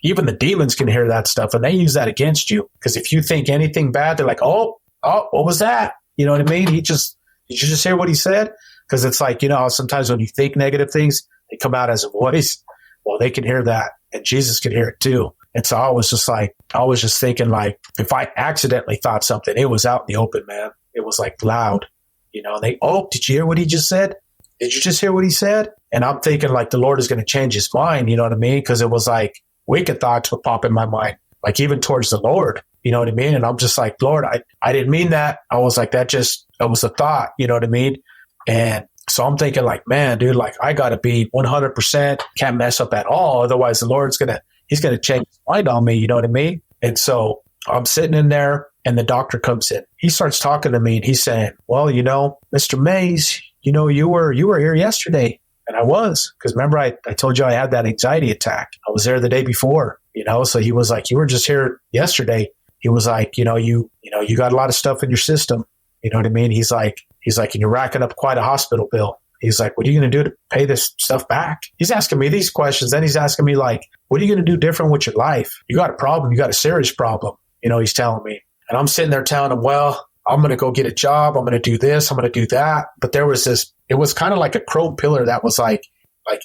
Even the demons can hear that stuff and they use that against you. Because if you think anything bad, they're like, oh, what was that? You know what I mean? Did you just hear what he said? Because it's like, you know, sometimes when you think negative things, they come out as a voice. Well, they can hear that and Jesus can hear it too. And so I was just thinking like, if I accidentally thought something, it was out in the open, man. It was like loud, you know, did you hear what he just said? Did you just hear what he said? And I'm thinking like the Lord is going to change his mind. You know what I mean? Because it was like wicked thoughts would pop in my mind, like even towards the Lord. You know what I mean? And I'm just like, Lord, I didn't mean that. I was like, that was a thought. You know what I mean? And so I'm thinking like, man, dude, like I got to be 100%, can't mess up at all. Otherwise the Lord's he's going to change his mind on me. You know what I mean? And so I'm sitting in there and the doctor comes in. He starts talking to me and he's saying, well, you know, Mr. Maes, you know, you were here yesterday. And I was, because remember I told you I had that anxiety attack. I was there the day before, you know, so he was like, you were just here yesterday. He was like, you got a lot of stuff in your system. You know what I mean? He's like, and you're racking up quite a hospital bill. He's like, what are you going to do to pay this stuff back? He's asking me these questions. Then he's asking me like, what are you going to do different with your life? You got a problem. You got a serious problem. You know, he's telling me. And I'm sitting there telling him, well, I'm going to go get a job. I'm going to do this. I'm going to do that. But there was it was kind of like a chrome pillar that was like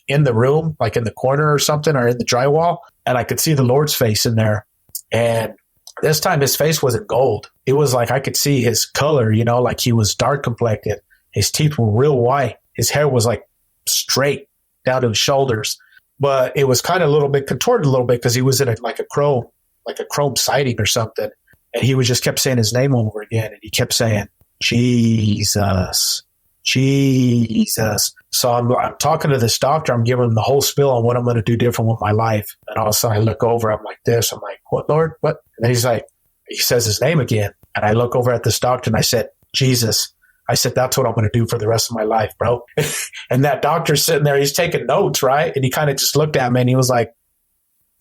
in the room, like in the corner or something, or in the drywall. And I could see the Lord's face in there. And this time his face wasn't gold. It was like I could see his color, you know, like he was dark complected. His teeth were real white. His hair was like straight down to his shoulders. But it was kind of a little bit contorted a little bit because he was in a chrome siding or something. And he just kept saying his name over again. And he kept saying, Jesus, Jesus. So I'm talking to this doctor. I'm giving him the whole spiel on what I'm going to do different with my life. And all of a sudden I look over. I'm like this. I'm like, what, Lord? What? And then he says his name again. And I look over at this doctor and I said, Jesus, I said, that's what I'm going to do for the rest of my life, bro. And that doctor's sitting there, he's taking notes, right? And he kind of just looked at me and he was like,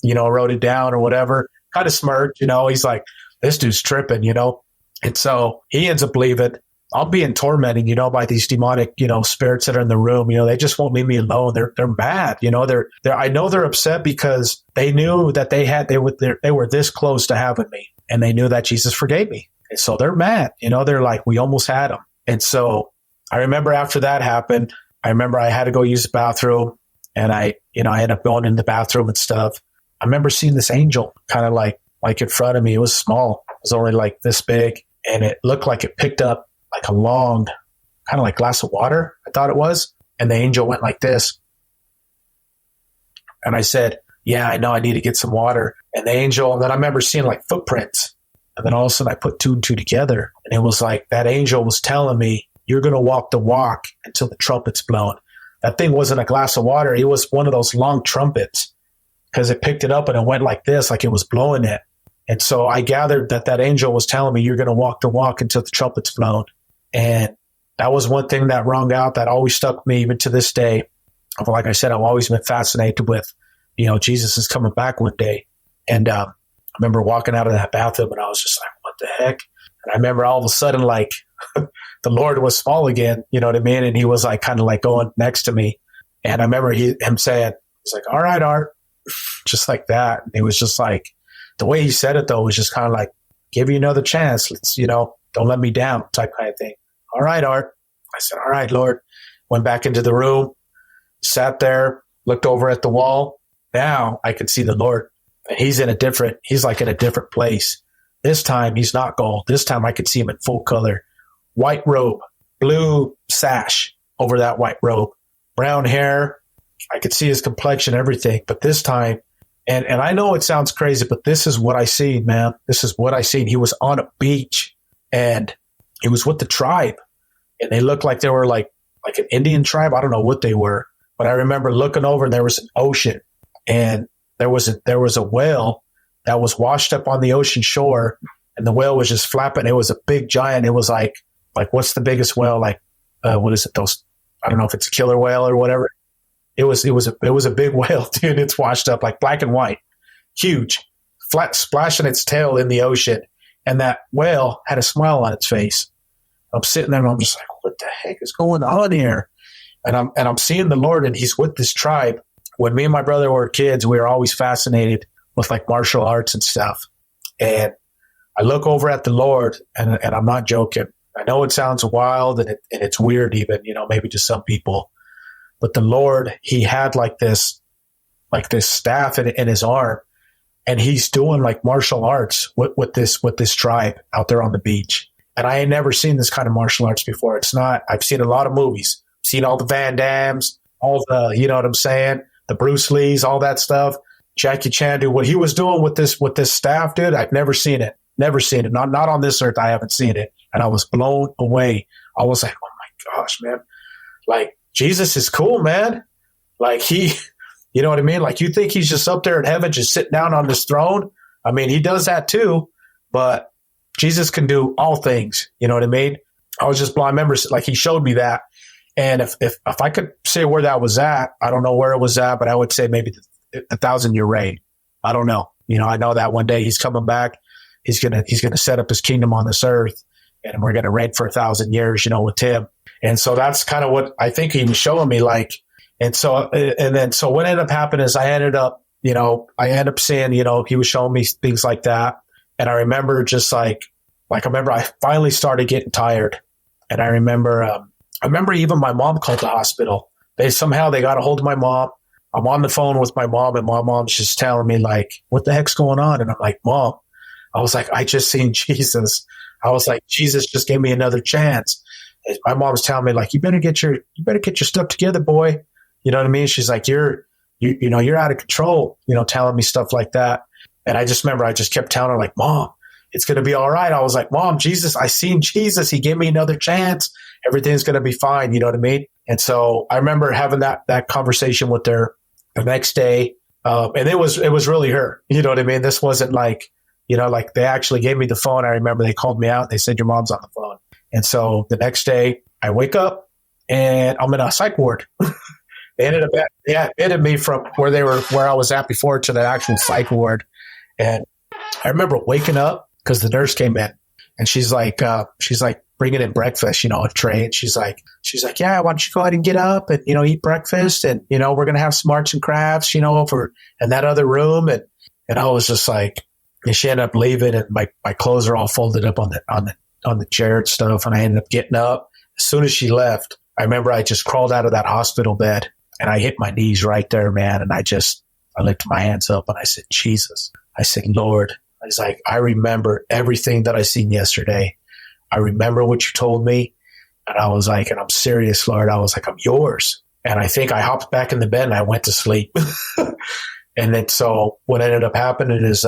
wrote it down or whatever, kind of smirked, he's like, this dude's tripping, And so he ends up leaving. I'm being tormented, by these demonic, spirits that are in the room. They just won't leave me alone. They're mad. They're I know they're upset because they knew that they were this close to having me, and they knew that Jesus forgave me. And so they're mad. They're like, we almost had him. And so I remember after that happened, I had to go use the bathroom, and I ended up going in the bathroom and stuff. I remember seeing this angel kind of like in front of me. It was small. It was only like this big, and it looked like it picked up like a long, kind of like glass of water, I thought it was. And the angel went like this. And I said, yeah, I know I need to get some water. And the angel, and then I remember seeing like footprints. And then all of a sudden I put two and two together. And it was like that angel was telling me, you're going to walk the walk until the trumpet's blown. That thing wasn't a glass of water. It was one of those long trumpets, because it picked it up and it went like this, like it was blowing it. And so I gathered that angel was telling me, you're going to walk the walk until the trumpet's blown. And that was one thing that rung out that always stuck with me even to this day. Like I said, I've always been fascinated with, Jesus is coming back one day. And I remember walking out of that bathroom and I was just like, what the heck? And I remember all of a sudden, like the Lord was small again, you know what I mean? And he was like kind of like going next to me. And I remember him saying, he's like, all right, Art, just like that. And it was just like, the way he said it though was just kind of like, give you another chance. Let's, don't let me down type kind of thing. All right, Art. I said, all right, Lord. Went back into the room, sat there, looked over at the wall. Now I could see the Lord. And he's like in a different place. This time he's not gold. This time I could see him in full color. White robe, blue sash over that white robe, brown hair. I could see his complexion, everything. But this time, and I know it sounds crazy, but this is what I seen, man. This is what I seen. He was on a beach. And he was with the tribe, and they looked like they were like an Indian tribe. I don't know what they were, but I remember looking over and there was an ocean, and there was a whale that was washed up on the ocean shore, and the whale was just flapping. It was a big giant. It was like what's the biggest whale? Like, what is it? Those, I don't know if it's a killer whale or whatever. It was a big whale, dude. It's washed up like black and white, huge, flat, splashing its tail in the ocean. And that whale had a smile on its face. I'm sitting there and I'm just like, what the heck is going on here? And I'm seeing the Lord, and he's with this tribe. When me and my brother were kids, we were always fascinated with like martial arts and stuff. And I look over at the Lord, and I'm not joking. I know it sounds wild and it's weird even, maybe to some people. But the Lord, he had like this staff in his arm. And he's doing like martial arts with this tribe out there on the beach. And I ain't never seen this kind of martial arts before. I've seen a lot of movies, seen all the Van Dammes, all the, you know what I'm saying? The Bruce Lees, all that stuff. Jackie Chan, dude, what he was doing with this staff, dude, I've never seen it. Never seen it. Not on this earth. I haven't seen it. And I was blown away. I was like, oh my gosh, man. Like, Jesus is cool, man. Like you know what I mean? Like, you think he's just up there in heaven, just sitting down on this throne? I mean, he does that too, but Jesus can do all things. You know what I mean? I was just blind. I remember, like, he showed me that. And if I could say where that was at, I don't know where it was at, but I would say maybe the 1,000-year reign. I don't know. I know that one day he's coming back. He's gonna set up his kingdom on this earth, and we're gonna reign for 1,000 years, with him. And so that's kind of what I think he was showing me, like. And so what ended up happening is I ended up seeing, he was showing me things like that. And I remember just I finally started getting tired. And I remember even my mom called the hospital. They got a hold of my mom. I'm on the phone with my mom, and my mom's just telling me, like, what the heck's going on? And I'm like, Mom, I was like, I just seen Jesus. I was like, Jesus just gave me another chance. And my mom's telling me, like, you better get your stuff together, boy. You know what I mean? She's like, you're out of control, telling me stuff like that. And I just remember I just kept telling her, like, Mom, it's going to be all right. I was like, Mom, I seen Jesus. He gave me another chance. Everything's going to be fine. You know what I mean? And so I remember having that conversation with her the next day. And it was really her. You know what I mean? This wasn't like like they actually gave me the phone. I remember they called me out. They said, your mom's on the phone. And so the next day I wake up and I'm in a psych ward. They ended up, admitted me from where I was at before to the actual psych ward. And I remember waking up because the nurse came in and she's like bringing in breakfast, a tray. And she's like, yeah, why don't you go ahead and get up and, eat breakfast. And, we're going to have some arts and crafts, over in that other room. And I was just like, and she ended up leaving and my clothes are all folded up on the chair and stuff. And I ended up getting up. As soon as she left, I remember I just crawled out of that hospital bed and I hit my knees right there, man. And I lifted my hands up and I said, Jesus. I said, Lord. I was like, I remember everything that I seen yesterday. I remember what you told me. And I was like, and I'm serious, Lord. I was like, I'm yours. And I think I hopped back in the bed and I went to sleep. And then so what ended up happening is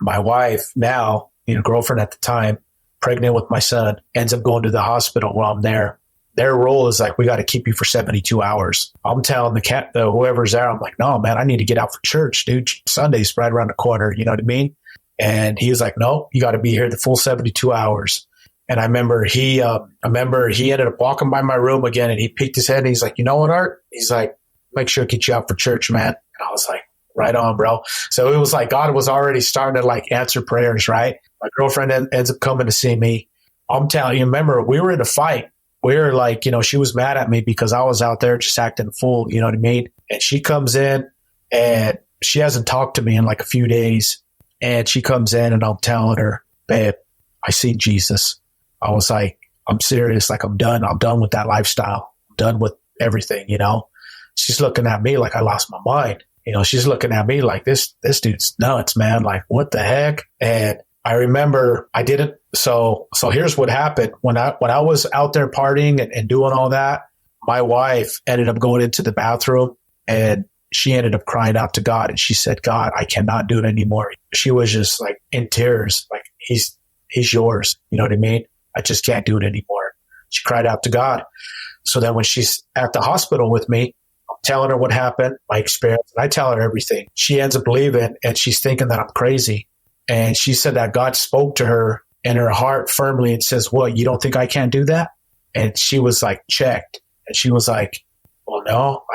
my wife now, girlfriend at the time, pregnant with my son, ends up going to the hospital while I'm there. Their role is like, we got to keep you for 72 hours. I'm telling the whoever's there, I'm like, no, man, I need to get out for church, dude. Sunday's right around the corner. You know what I mean? And he was like, no, you got to be here the full 72 hours. And I remember he ended up walking by my room again and he peeked his head and he's like, you know what, Art? He's like, make sure to get you out for church, man. And I was like, right on, bro. So it was like God was already starting to like answer prayers, right? My girlfriend ends up coming to see me. I'm telling you, remember, we were in a fight. We were like, she was mad at me because I was out there just acting a fool, you know what I mean? And she comes in and she hasn't talked to me in like a few days. And she comes in and I'm telling her, babe, I see Jesus. I was like, I'm serious. Like, I'm done. I'm done with that lifestyle. I'm done with everything, She's looking at me like I lost my mind. She's looking at me like this dude's nuts, man. Like, what the heck? And I remember I didn't. So here's what happened. When I was out there partying and doing all that, my wife ended up going into the bathroom and she ended up crying out to God. And she said, God, I cannot do it anymore. She was just like in tears, like he's yours. You know what I mean? I just can't do it anymore. She cried out to God. So then when she's at the hospital with me, I'm telling her what happened, my experience, and I tell her everything. She ends up leaving and she's thinking that I'm crazy. And she said that God spoke to her in her heart firmly and says, what, you don't think I can't do that? And she was like checked. And she was like, well, no,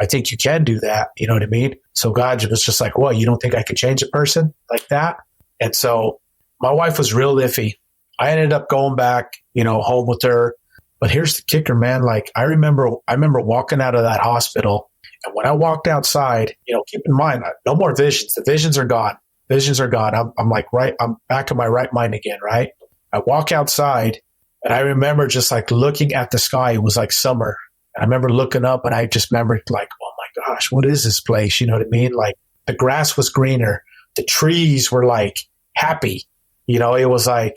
I think you can do that. You know what I mean? So God was just like, what, you don't think I could change a person like that? And so my wife was real iffy. I ended up going back, home with her. But here's the kicker, man. Like I remember walking out of that hospital. And when I walked outside, keep in mind, no more visions. The visions are gone. Visions are gone. I'm like, right. I'm back in my right mind again. Right. I walk outside and I remember just like looking at the sky. It was like summer. And I remember looking up and I just remembered like, oh my gosh, what is this place? You know what I mean? Like the grass was greener. The trees were like happy. It was like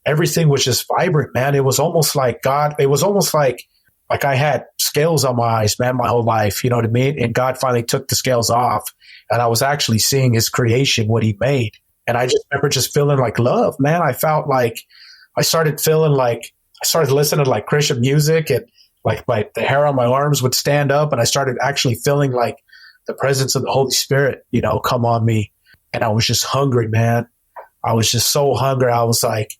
everything was just vibrant, man. It was almost like God. It was almost like I had scales on my eyes, man, my whole life. You know what I mean? And God finally took the scales off. And I was actually seeing his creation, what he made. And I just remember just feeling like love, man. I felt like I started listening to like Christian music and like the hair on my arms would stand up. And I started actually feeling like the presence of the Holy Spirit, come on me. And I was just hungry, man. I was just so hungry. I was like,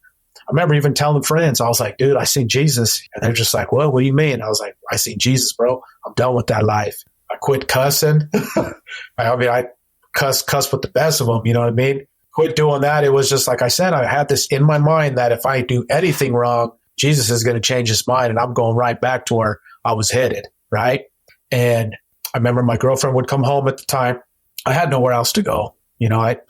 I remember even telling friends, I was like, dude, I seen Jesus. And they're just like, what do you mean? I was like, I seen Jesus, bro. I'm done with that life. I quit cussing. I cuss with the best of them. You know what I mean? Quit doing that. It was just like I said, I had this in my mind that if I do anything wrong, Jesus is going to change his mind and I'm going right back to where I was headed. Right. And I remember my girlfriend would come home at the time. I had nowhere else to go.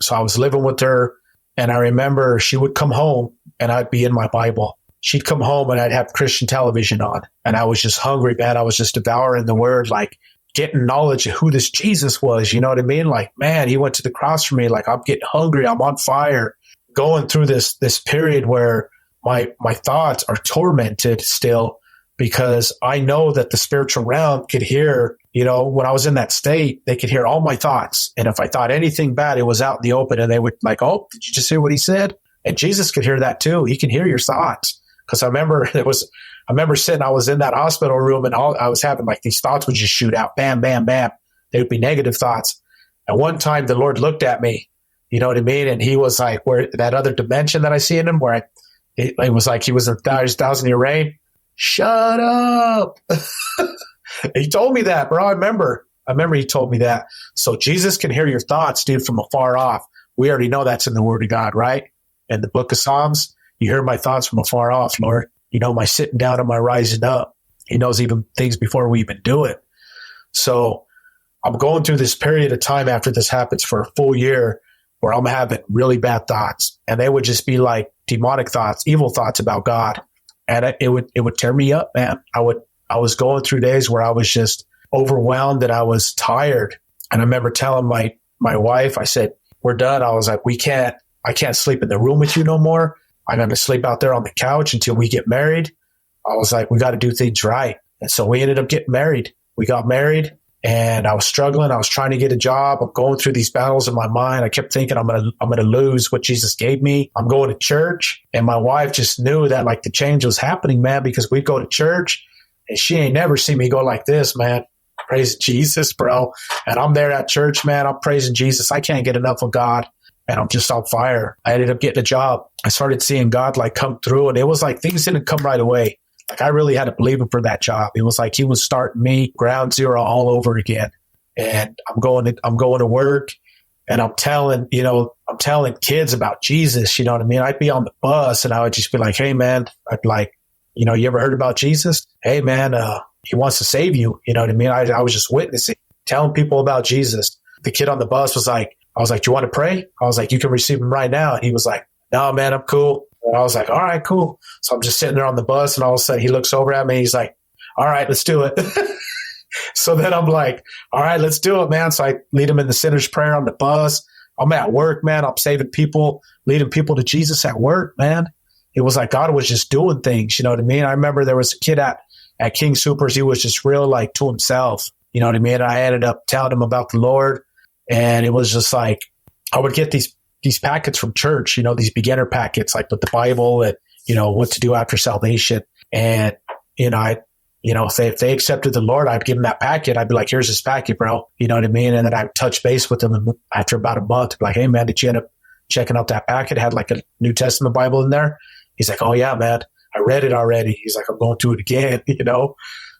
So I was living with her and I remember she would come home and I'd be in my Bible. She'd come home and I'd have Christian television on and I was just hungry, man. I was just devouring the word, like getting knowledge of who this Jesus was. You know what I mean? Like, man, he went to the cross for me. Like I'm getting hungry. I'm on fire going through this period where my thoughts are tormented still because I know that the spiritual realm could hear, when I was in that state, they could hear all my thoughts. And if I thought anything bad, it was out in the open and they would like, oh, did you just hear what he said? And Jesus could hear that too. He can hear your thoughts. Cause I remember I was in that hospital room and I was having like these thoughts would just shoot out, bam, bam, bam. They would be negative thoughts. And one time the Lord looked at me You know what I mean? And he was like, where that other dimension that I see in him, where it was like he was in 1,000-year reign. Shut up. He told me that, bro. I remember he told me that. So Jesus can hear your thoughts, dude, from afar off. We already know that's in the Word of God, right? In the book of Psalms, you hear my thoughts from afar off, Lord. You know my sitting down and my rising up. He knows even things before we even do it. So I'm going through this period of time after this happens for a full year where I'm having really bad thoughts. And they would just be like demonic thoughts, evil thoughts about God. And it would tear me up, man. I was going through days where I was just overwhelmed and I was tired. And I remember telling my wife, I said, we're done. I was like, I can't sleep in the room with you no more. I'm going to sleep out there on the couch until we get married. I was like, we got to do things right. And so we ended up getting married. We got married and I was struggling. I was trying to get a job. I'm going through these battles in my mind. I kept thinking I'm going to lose what Jesus gave me. I'm going to church. And my wife just knew that like the change was happening, man, because we'd go to church and she ain't never seen me go like this, man. Praise Jesus, bro. And I'm there at church, man. I'm praising Jesus. I can't get enough of God. And I'm just on fire. I ended up getting a job. I started seeing God like come through, and it was like things didn't come right away. Like I really had to believe him for that job. It was like he was starting me ground zero all over again. And I'm going to work, and I'm telling kids about Jesus. You know what I mean? I'd be on the bus, and I would just be like, "Hey, man," I'd be like, "You ever heard about Jesus? Hey, man, he wants to save you." You know what I mean? I was just witnessing, telling people about Jesus. The kid on the bus was like, I was like, "Do you want to pray?" I was like, "You can receive him right now." And he was like, "No, man, I'm cool." And I was like, "All right, cool." So I'm just sitting there on the bus, and all of a sudden he looks over at me. He's like, "All right, let's do it." So then I'm like, "All right, let's do it, man." So I lead him in the sinner's prayer on the bus. I'm at work, man. I'm saving people, leading people to Jesus at work, man. It was like God was just doing things. You know what I mean? I remember there was a kid at King Soopers. He was just real like to himself. You know what I mean? I ended up telling him about the Lord. And it was just like, I would get these packets from church, these beginner packets, like with the Bible and, what to do after salvation. And, if they accepted the Lord, I'd give them that packet. I'd be like, "Here's this packet, bro." You know what I mean? And then I'd touch base with them. And after about a month, be like, "Hey, man, did you end up checking out that packet?" It had like a New Testament Bible in there. He's like, "Oh, yeah, man, I read it already." He's like, "I'm going through it again,"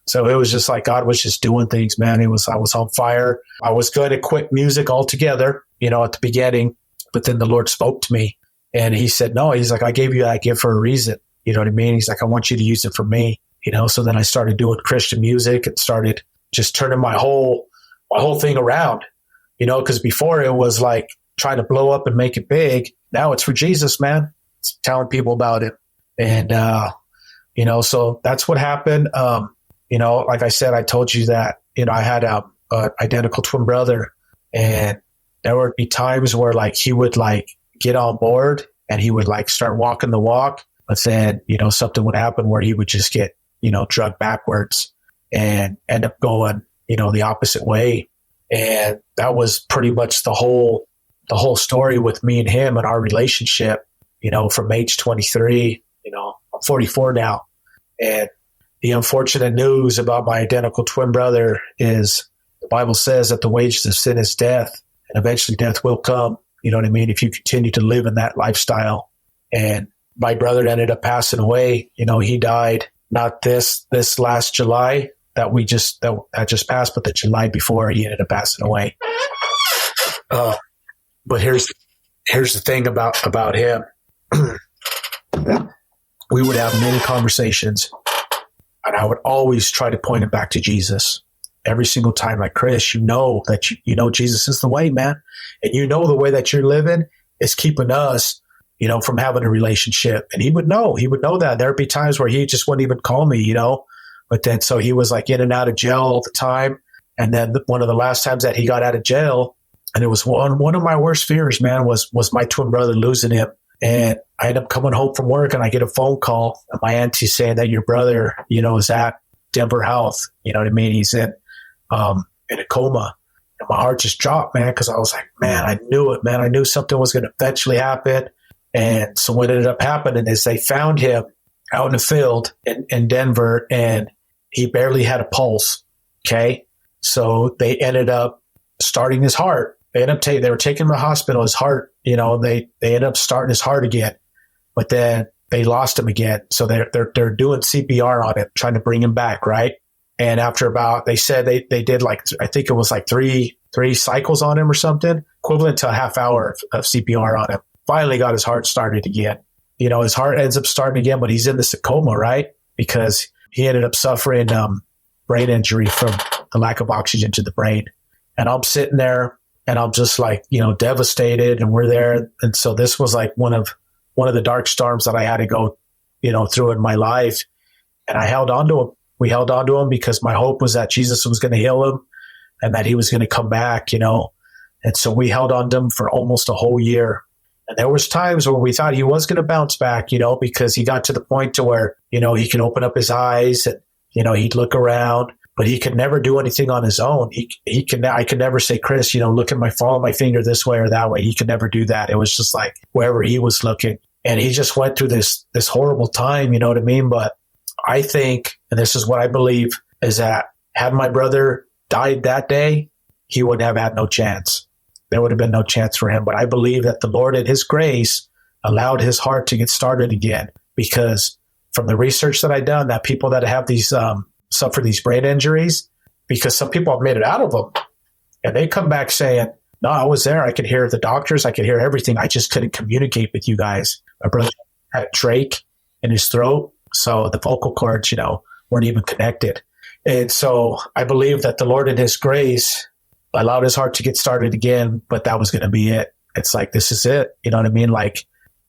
So it was just like God was just doing things, man. I was on fire. I was going to quit music altogether, at the beginning, but then the Lord spoke to me and he said, "No," he's like, "I gave you that gift for a reason." You know what I mean? He's like, "I want you to use it for me." So then I started doing Christian music and started just turning my whole thing around, because before it was like trying to blow up and make it big. Now it's for Jesus, man. It's telling people about it. And, so that's what happened. Like I said, I told you that, I had a identical twin brother, and there would be times where like he would like get on board and he would like start walking the walk, but then, something would happen where he would just get, drugged backwards and end up going, the opposite way. And that was pretty much the whole story with me and him and our relationship, from age 23, I'm 44 now. And the unfortunate news about my identical twin brother is the Bible says that the wages of sin is death, and eventually death will come. You know what I mean? If you continue to live in that lifestyle. And my brother ended up passing away. He died not this last July that just passed, but the July before he ended up passing away. But here's the thing about him. We would have many conversations, and I would always try to point him back to Jesus. Every single time, like, "Chris, that Jesus is the way, man. And the way that you're living is keeping us, from having a relationship." And he would know that. There'd be times where he just wouldn't even call me, But then, so he was like in and out of jail all the time. And then one of the last times that he got out of jail, and it was one of my worst fears, man, was my twin brother losing him. And I end up coming home from work and I get a phone call, and my auntie saying that your brother, is at Denver Health. You know what I mean? He's in a coma. And my heart just dropped, man, because I was like, man, I knew it, man. I knew something was going to eventually happen. And so what ended up happening is they found him out in the field in Denver, and he barely had a pulse. Okay. So they ended up starting his heart. they were taking him to the hospital. His heart, they ended up starting his heart again, but then they lost him again. So they're doing CPR on him, trying to bring him back, right? And after they said they did I think it was three cycles on him or something, equivalent to a half hour of CPR on him. Finally got his heart started again. His heart ends up starting again, but he's in this coma, right? Because he ended up suffering brain injury from the lack of oxygen to the brain. And I'm sitting there and I'm just devastated, and we're there. And so this was one of the dark storms that I had to go, through in my life. And I held on to him. We held on to him because my hope was that Jesus was going to heal him and that he was going to come back, And so we held on to him for almost a whole year. And there was times where we thought he was going to bounce back, because he got to the point to where, he could open up his eyes and, he'd look around, but he could never do anything on his own. I could never say, Chris, follow my finger this way or that way. He could never do that. It was just wherever he was looking. And he just went through this horrible time, you know what I mean? But I think, and this is what I believe, is that had my brother died that day, he would have had no chance. There would have been no chance for him. But I believe that the Lord in his grace allowed his heart to get started again, because from the research that I've done, that people that have these suffer these brain injuries, because some people have made it out of them, and they come back saying, no, I was there. I could hear the doctors. I could hear everything. I just couldn't communicate with you guys. My brother had a trach in his throat, so the vocal cords, weren't even connected. And so I believe that the Lord in his grace allowed his heart to get started again, but that was going to be it. It's this is it. You know what I mean?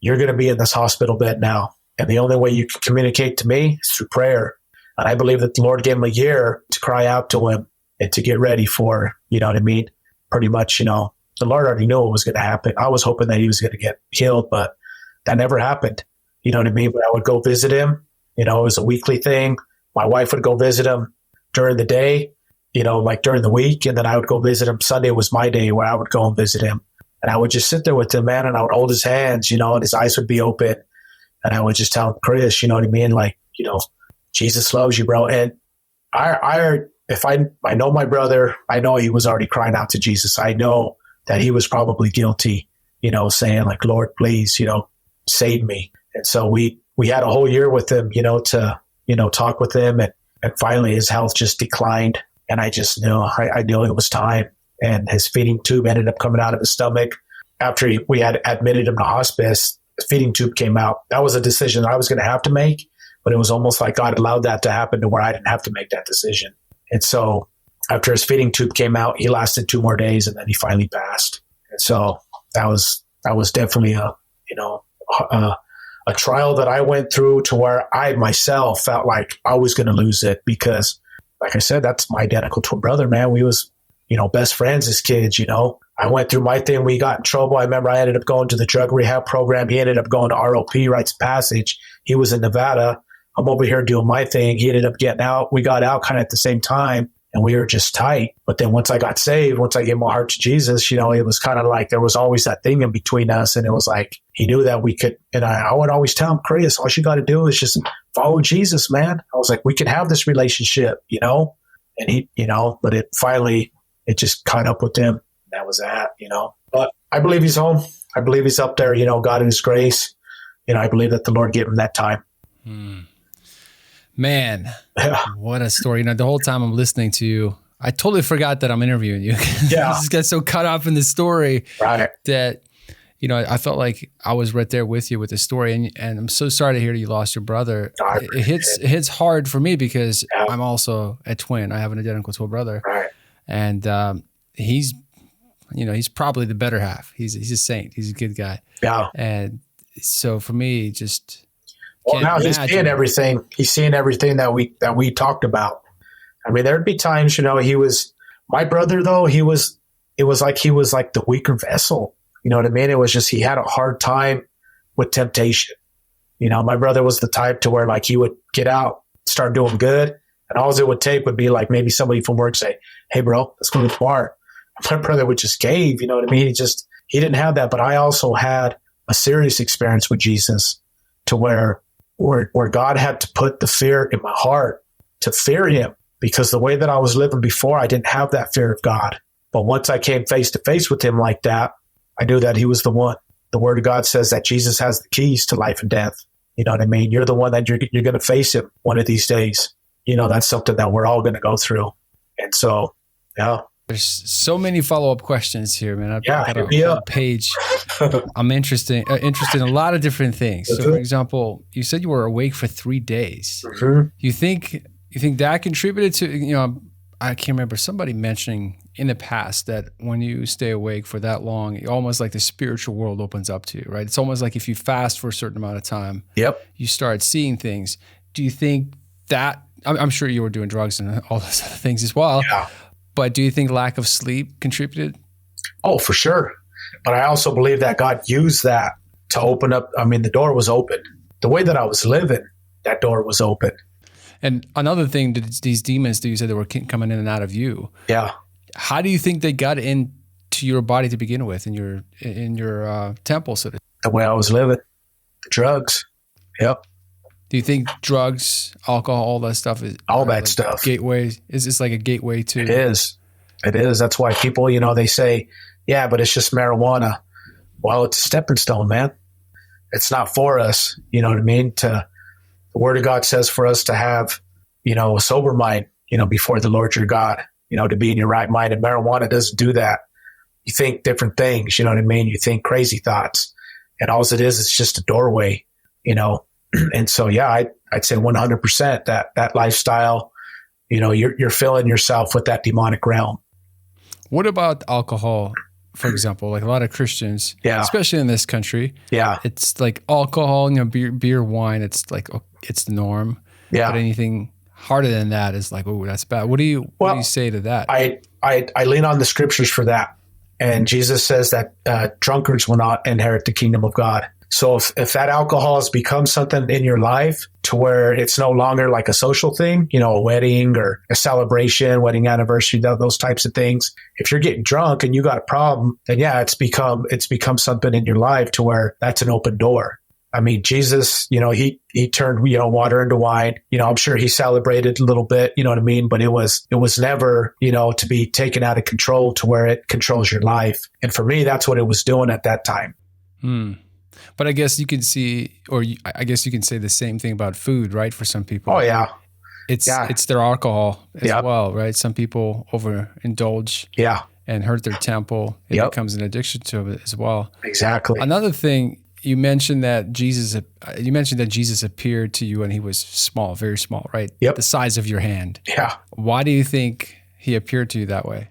You're going to be in this hospital bed now. And the only way you can communicate to me is through prayer. And I believe that the Lord gave him a year to cry out to him and to get ready for, you know what I mean? Pretty much, the Lord already knew what was going to happen. I was hoping that he was going to get healed, but that never happened. You know what I mean? But I would go visit him. It was a weekly thing. My wife would go visit him during the day, during the week. And then I would go visit him. Sunday was my day where I would go and visit him. And I would just sit there with him, man, and I would hold his hands, and his eyes would be open. And I would just tell him, Chris, you know what I mean? Jesus loves you, bro. And if I know my brother, I know he was already crying out to Jesus. I know that he was probably guilty, saying Lord, please, save me. And so we had a whole year with him, to, talk with him. And finally his health just declined. And I just knew, I knew it was time. And his feeding tube ended up coming out of his stomach. After we had admitted him to hospice, his feeding tube came out. That was a decision I was going to have to make, but it was almost like God allowed that to happen to where I didn't have to make that decision. And so after his feeding tube came out, he lasted 2 more days and then he finally passed. And so that was definitely a trial that I went through to where I myself felt like I was going to lose it, because like I said, that's my identical twin brother, man. We was, best friends as kids, I went through my thing. We got in trouble. I remember I ended up going to the drug rehab program. He ended up going to ROP, Rites of Passage. He was in Nevada. I'm over here doing my thing. He ended up getting out. We got out kind of at the same time, and we were just tight. But then once I got saved, once I gave my heart to Jesus, it was kind of there was always that thing in between us. And it was he knew that we could, and I would always tell him, Chris, all you got to do is just follow Jesus, man. I was we could have this relationship, and he, but it just caught up with him. That was that, but I believe he's home. I believe he's up there, God in his grace. I believe that the Lord gave him that time. Man, what a story. The whole time I'm listening to you, I totally forgot that I'm interviewing you. Yeah. I just got so caught up in the story, right, that, I felt like I was right there with you with the story. And I'm so sorry to hear you lost your brother. It hits hard for me because I'm also a twin. I have an identical twin brother. Right. And he's probably the better half. He's a saint. He's a good guy. Yeah. And so for me, now he's seeing everything. He's seeing everything that we talked about. I mean, there'd be times, my brother though, it was like he was like the weaker vessel. You know what I mean? It was just, he had a hard time with temptation. My brother was the type to where he would get out, start doing good. And all it would take would be maybe somebody from work say, hey bro, let's go to the bar. My brother would just cave, you know what I mean? He didn't have that. But I also had a serious experience with Jesus to where God had to put the fear in my heart to fear him, because the way that I was living before, I didn't have that fear of God. But once I came face to face with him like that, I knew that he was the one. The word of God says that Jesus has the keys to life and death. You know what I mean? You're the one that you're going to face him one of these days. You know, that's something that we're all going to go through. And so, yeah. There's so many follow-up questions here, man. I've got a whole page. I'm interested in a lot of different things. So, for example, you said you were awake for 3 days. Mm-hmm. You think that contributed to, I can't remember somebody mentioning in the past that when you stay awake for that long, almost like the spiritual world opens up to you, right? It's almost like if you fast for a certain amount of time, you start seeing things. Do you think that, I'm sure you were doing drugs and all those other things as well. Yeah. But do you think lack of sleep contributed? Oh, for sure. But I also believe that God used that to open up. I mean, the door was open. The way that I was living, that door was open. And another thing, these demons that you said that were coming in and out of you. Yeah. How do you think they got into your body to begin with, in your temple? So the way I was living, the drugs. Yep. Do you think drugs, alcohol, all that stuff is all that like stuff? Gateway is this like a gateway to? It is. It is. That's why people, they say, yeah, but it's just marijuana. Well, it's a stepping stone, man. It's not for us. You know what I mean? The Word of God says for us to have, a sober mind, before the Lord your God, to be in your right mind. And marijuana doesn't do that. You think different things. You know what I mean? You think crazy thoughts, and all it is, it's just a doorway. And so, yeah, I'd say 100% that lifestyle, you're filling yourself with that demonic realm. What about alcohol, for example? Like a lot of Christians, especially in this country, it's like alcohol, beer, wine. It's like it's the norm. Yeah. But anything harder than that is like, oh, that's bad. What do you say to that? I lean on the scriptures for that, and Jesus says that drunkards will not inherit the kingdom of God. So if that alcohol has become something in your life to where it's no longer like a social thing, a wedding or a celebration, wedding anniversary, those types of things. If you're getting drunk and you got a problem, then it's become something in your life to where that's an open door. I mean, Jesus, he turned, water into wine. I'm sure he celebrated a little bit, you know what I mean? But it was never, to be taken out of control to where it controls your life. And for me, that's what it was doing at that time. But I guess you can see, I guess you can say the same thing about food, right? For some people. Oh, yeah. It's their alcohol as well, right? Some people overindulge and hurt their temple. It becomes an addiction to it as well. Exactly. Another thing, you mentioned that Jesus appeared to you and he was small, very small, right? Yep. The size of your hand. Yeah. Why do you think he appeared to you that way?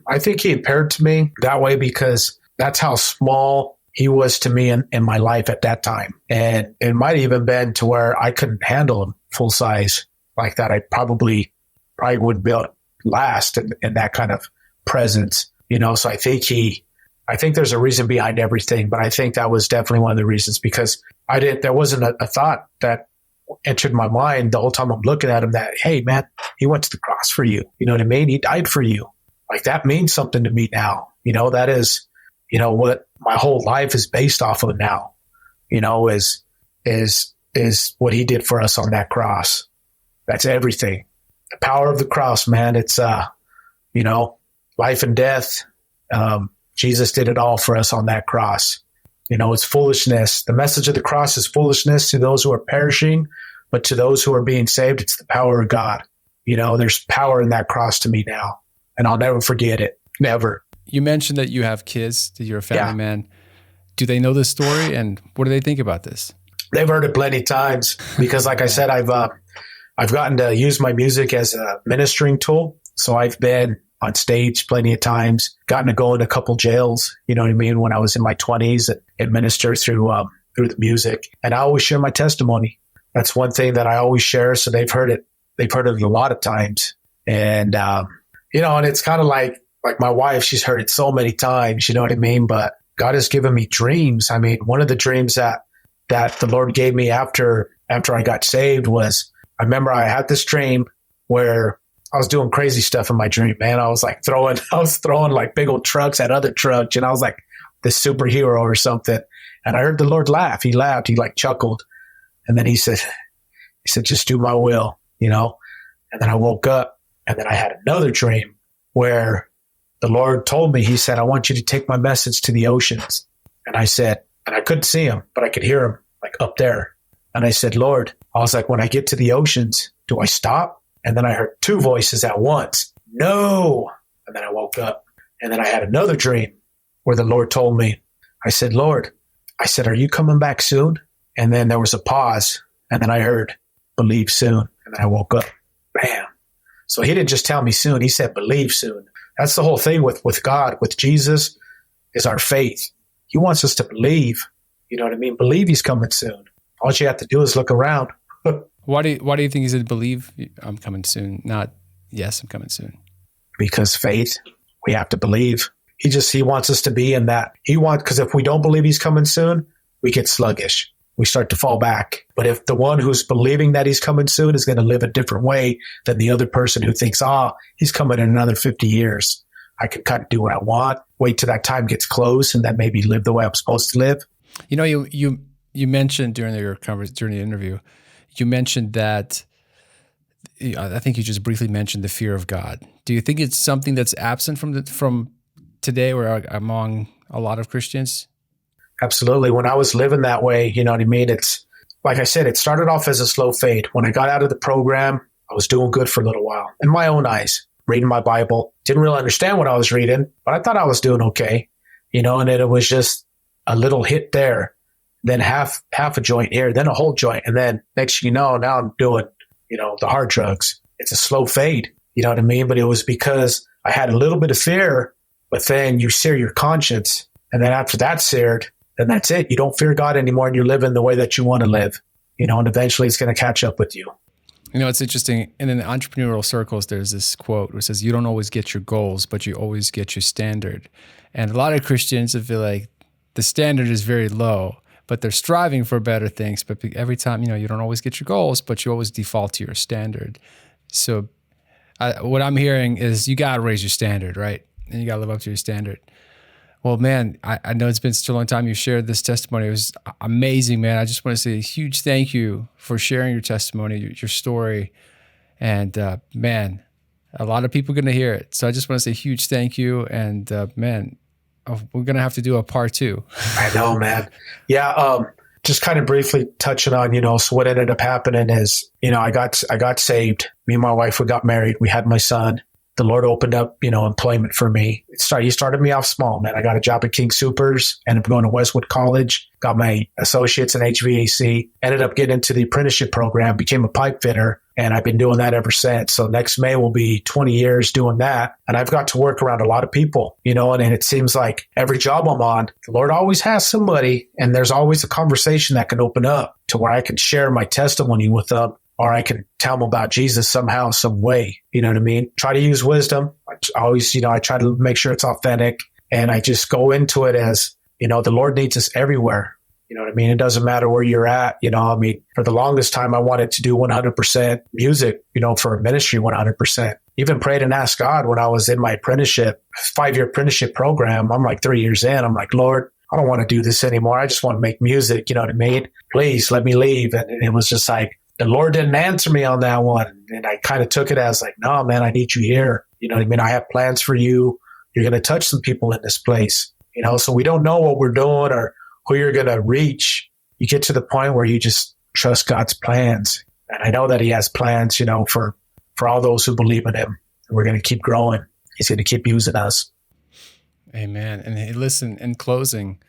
I think he appeared to me that way because that's how small he was to me in my life at that time. And it might even been to where I couldn't handle him full size like that. I probably would be able to last in that kind of presence, So I think there's a reason behind everything, but I think that was definitely one of the reasons because there wasn't a thought that entered my mind the whole time I'm looking at him that, hey man, he went to the cross for you. You know what I mean? He died for you. Like that means something to me now. That is, what my whole life is based off of now, is what he did for us on that cross. That's everything. The power of the cross, man. It's, life and death. Jesus did it all for us on that cross. It's foolishness. The message of the cross is foolishness to those who are perishing, but to those who are being saved, it's the power of God. There's power in that cross to me now, and I'll never forget it. Never. You mentioned that you have kids, that you're a family man. Do they know this story, and what do they think about this? They've heard it plenty of times because, like I said, I've gotten to use my music as a ministering tool. So I've been on stage plenty of times, gotten to go in a couple jails, you know what I mean, when I was in my 20s and minister through the music. And I always share my testimony. That's one thing that I always share. So they've heard it. They've heard it a lot of times. And, and it's kind of like my wife, she's heard it so many times, you know what I mean? But God has given me dreams. I mean, one of the dreams that the Lord gave me after I got saved was, I remember I had this dream where I was doing crazy stuff in my dream, man. I was throwing like big old trucks at other trucks, and I was like this superhero or something. And I heard the Lord laugh. He laughed. He like chuckled. And then he said, just do my will, And then I woke up, and then I had another dream where the Lord told me, he said, I want you to take my message to the oceans. And I said, and I couldn't see him, but I could hear him like up there. And I said, Lord, I was like, when I get to the oceans, do I stop? And then I heard two voices at once. No. And then I woke up. And then I had another dream where the Lord told me, I said, Lord, I said, are you coming back soon? And then there was a pause. And then I heard, believe soon. And then I woke up. Bam. So he didn't just tell me soon. He said, believe soon. That's the whole thing with God, with Jesus, is our faith. He wants us to believe. You know what I mean? Believe he's coming soon. All you have to do is look around. Why do you think he said, believe I'm coming soon, not yes, I'm coming soon? Because faith, we have to believe. He wants us to be in that. Because if we don't believe he's coming soon, we get sluggish. We start to fall back. But if the one who's believing that he's coming soon is going to live a different way than the other person who thinks, he's coming in another 50 years. I can kind of do what I want, wait till that time gets close, and then maybe live the way I'm supposed to live. You know, you mentioned during the interview, you mentioned that, I think you just briefly mentioned the fear of God. Do you think it's something that's absent from today or among a lot of Christians? Absolutely. When I was living that way, you know what I mean? It's like I said, it started off as a slow fade. When I got out of the program, I was doing good for a little while in my own eyes, reading my Bible. Didn't really understand what I was reading, but I thought I was doing okay, you know, and then it was just a little hit there, then half a joint here, then a whole joint. And then next thing you know, now I'm doing, you know, the hard drugs. It's a slow fade, you know what I mean? But it was because I had a little bit of fear, but then you sear your conscience. And then after that's seared, then that's it. You don't fear God anymore and you're living the way that you want to live, you know, and eventually it's going to catch up with you. You know, it's interesting. In the entrepreneurial circles, there's this quote which says, you don't always get your goals, but you always get your standard. And a lot of Christians feel like the standard is very low, but they're striving for better things. But every time, you know, you don't always get your goals, but you always default to your standard. So what I'm hearing is you got to raise your standard, right? And you got to live up to your standard. Well, man, I know it's been such a long time you shared this testimony. It was amazing, man. I just want to say a huge thank you for sharing your testimony, your story. And man, a lot of people are going to hear it. So I just want to say a huge thank you. And man, we're going to have to do a part 2. I know, man. Yeah. Just kind of briefly touching on, you know, so what ended up happening is, you know, I got saved. Me and my wife, we got married. We had my son. The Lord opened up, you know, employment for me. He started me off small, man. I got a job at King Soopers, ended up going to Westwood College, got my associates in HVAC, ended up getting into the apprenticeship program, became a pipe fitter, and I've been doing that ever since. So next May will be 20 years doing that. And I've got to work around a lot of people, you know, and it seems like every job I'm on, the Lord always has somebody, and there's always a conversation that can open up to where I can share my testimony with them. Or I can tell them about Jesus somehow, some way. You know what I mean? Try to use wisdom. I always, you know, I try to make sure it's authentic. And I just go into it as, you know, the Lord needs us everywhere. You know what I mean? It doesn't matter where you're at. You know, I mean, for the longest time, I wanted to do 100% music, you know, for ministry 100%. Even prayed and asked God when I was in my apprenticeship, 5-year apprenticeship program. I'm like 3 years in. I'm like, Lord, I don't want to do this anymore. I just want to make music. You know what I mean? Please let me leave. And it was just like, the Lord didn't answer me on that one. And I kind of took it as like, no, man, I need you here. You know what I mean? I have plans for you. You're going to touch some people in this place. You know, so we don't know what we're doing or who you're going to reach. You get to the point where you just trust God's plans. And I know that he has plans, you know, for all those who believe in him. And we're going to keep growing. He's going to keep using us. Amen. And hey, listen, in closing,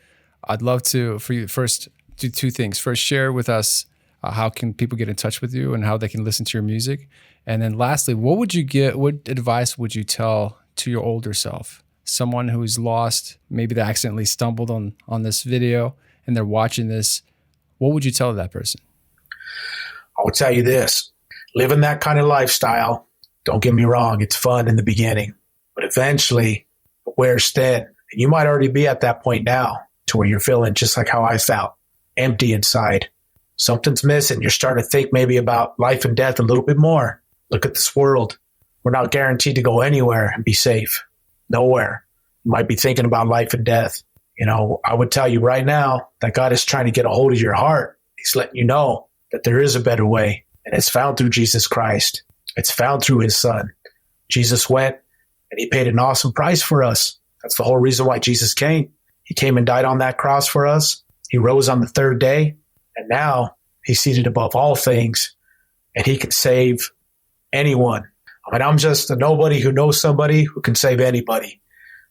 I'd love to, for you first, do 2 things. First, share with us how can people get in touch with you and how they can listen to your music? And then lastly, what advice would you tell to your older self? Someone who's lost, maybe they accidentally stumbled on this video and they're watching this. What would you tell that person? I would tell you this, living that kind of lifestyle, don't get me wrong, it's fun in the beginning, but eventually it wears thin. And you might already be at that point now to where you're feeling just like how I felt, empty inside. Something's missing. You're starting to think maybe about life and death a little bit more. Look at this world. We're not guaranteed to go anywhere and be safe. Nowhere. You might be thinking about life and death. You know, I would tell you right now that God is trying to get a hold of your heart. He's letting you know that there is a better way, and it's found through Jesus Christ. It's found through his son. Jesus went And he paid an awesome price for us. That's the whole reason why Jesus came. He came and died on that cross for us. He rose on the third day. And now he's seated above all things. And he can save anyone. I mean, I'm just a nobody who knows somebody who can save anybody.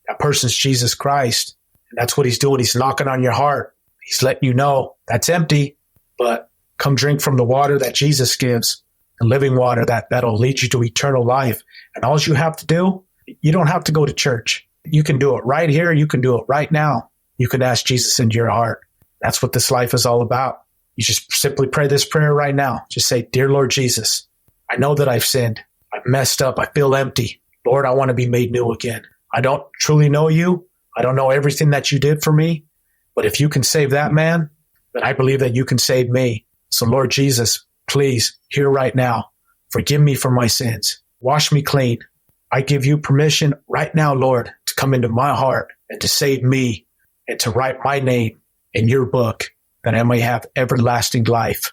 That person's Jesus Christ. And that's what he's doing. He's knocking on your heart. He's letting you know that's empty, but come drink from the water that Jesus gives, the living water that'll lead you to eternal life. And all you have to do, you don't have to go to church. You can do it right here. You can do it right now. You can ask Jesus into your heart. That's what this life is all about. You just simply pray this prayer right now. Just say, Dear Lord Jesus, I know that I've sinned. I've messed up. I feel empty. Lord, I want to be made new again. I don't truly know you. I don't know everything that you did for me. But if you can save that man, then I believe that you can save me. So Lord Jesus, please, here right now, forgive me for my sins. Wash me clean. I give you permission right now, Lord, to come into my heart and to save me and to write my name in your book that I may have everlasting life.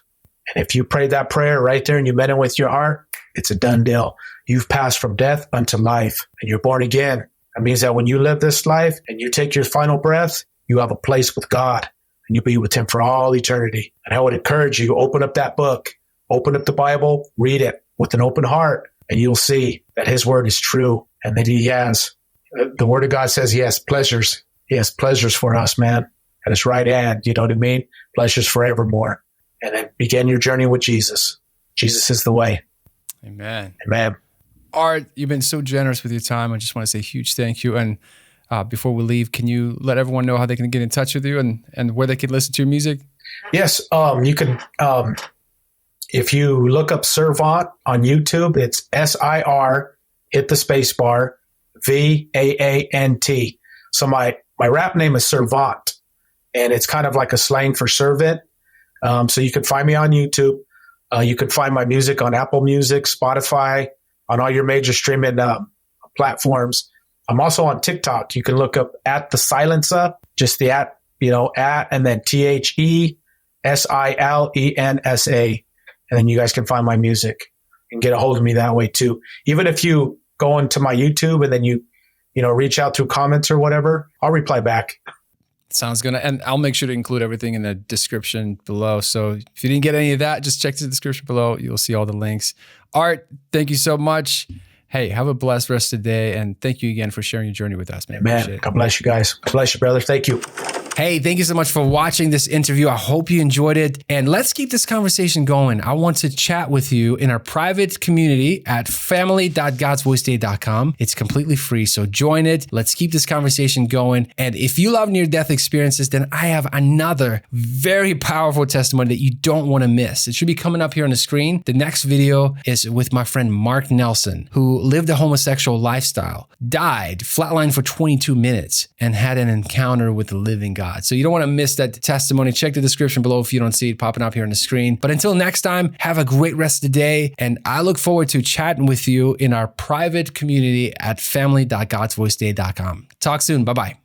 And if you prayed that prayer right there and you meant it with your heart, it's a done deal. You've passed from death unto life and you're born again. That means that when you live this life and you take your final breath, you have a place with God and you'll be with him for all eternity. And I would encourage you, open up that book, open up the Bible, read it with an open heart, and you'll see that his word is true and that he has, the word of God says he has pleasures. He has pleasures for us, man, at his right hand. You know what I mean? Pleasures forevermore. And then begin your journey with Jesus. Jesus is the way. Amen. Amen. Art, you've been so generous with your time. I just want to say a huge thank you. And before we leave, can you let everyone know how they can get in touch with you and where they can listen to your music? Yes. You can, if you look up Servant on YouTube, it's SIR, hit the space bar, VAANT. So my rap name is Servant, and it's kind of like a slang for servant. So you can find me on YouTube. You can find my music on Apple Music, Spotify, on all your major streaming platforms. I'm also on TikTok. You can look up at the Silencer, just the at, and then THESILENSA. And then you guys can find my music and get a hold of me that way too. Even if you go into my YouTube and then you reach out through comments or whatever, I'll reply back. Sounds good. And I'll make sure to include everything in the description below. So if you didn't get any of that, just check the description below. You'll see all the links. Art, thank you so much. Hey, have a blessed rest of the day. And thank you again for sharing your journey with us, man. Man, God bless you guys. God bless you, brother. Thank you. Hey, thank you so much for watching this interview. I hope you enjoyed it. And let's keep this conversation going. I want to chat with you in our private community at family.godsvoiceday.com. It's completely free, so join it. Let's keep this conversation going. And if you love near-death experiences, then I have another very powerful testimony that you don't want to miss. It should be coming up here on the screen. The next video is with my friend Mark Nelson, who lived a homosexual lifestyle, died, flatlined for 22 minutes, and had an encounter with the living God. So you don't want to miss that testimony. Check the description below if you don't see it popping up here on the screen. But until next time, have a great rest of the day. And I look forward to chatting with you in our private community at family.godsvoiceday.com. Talk soon. Bye-bye.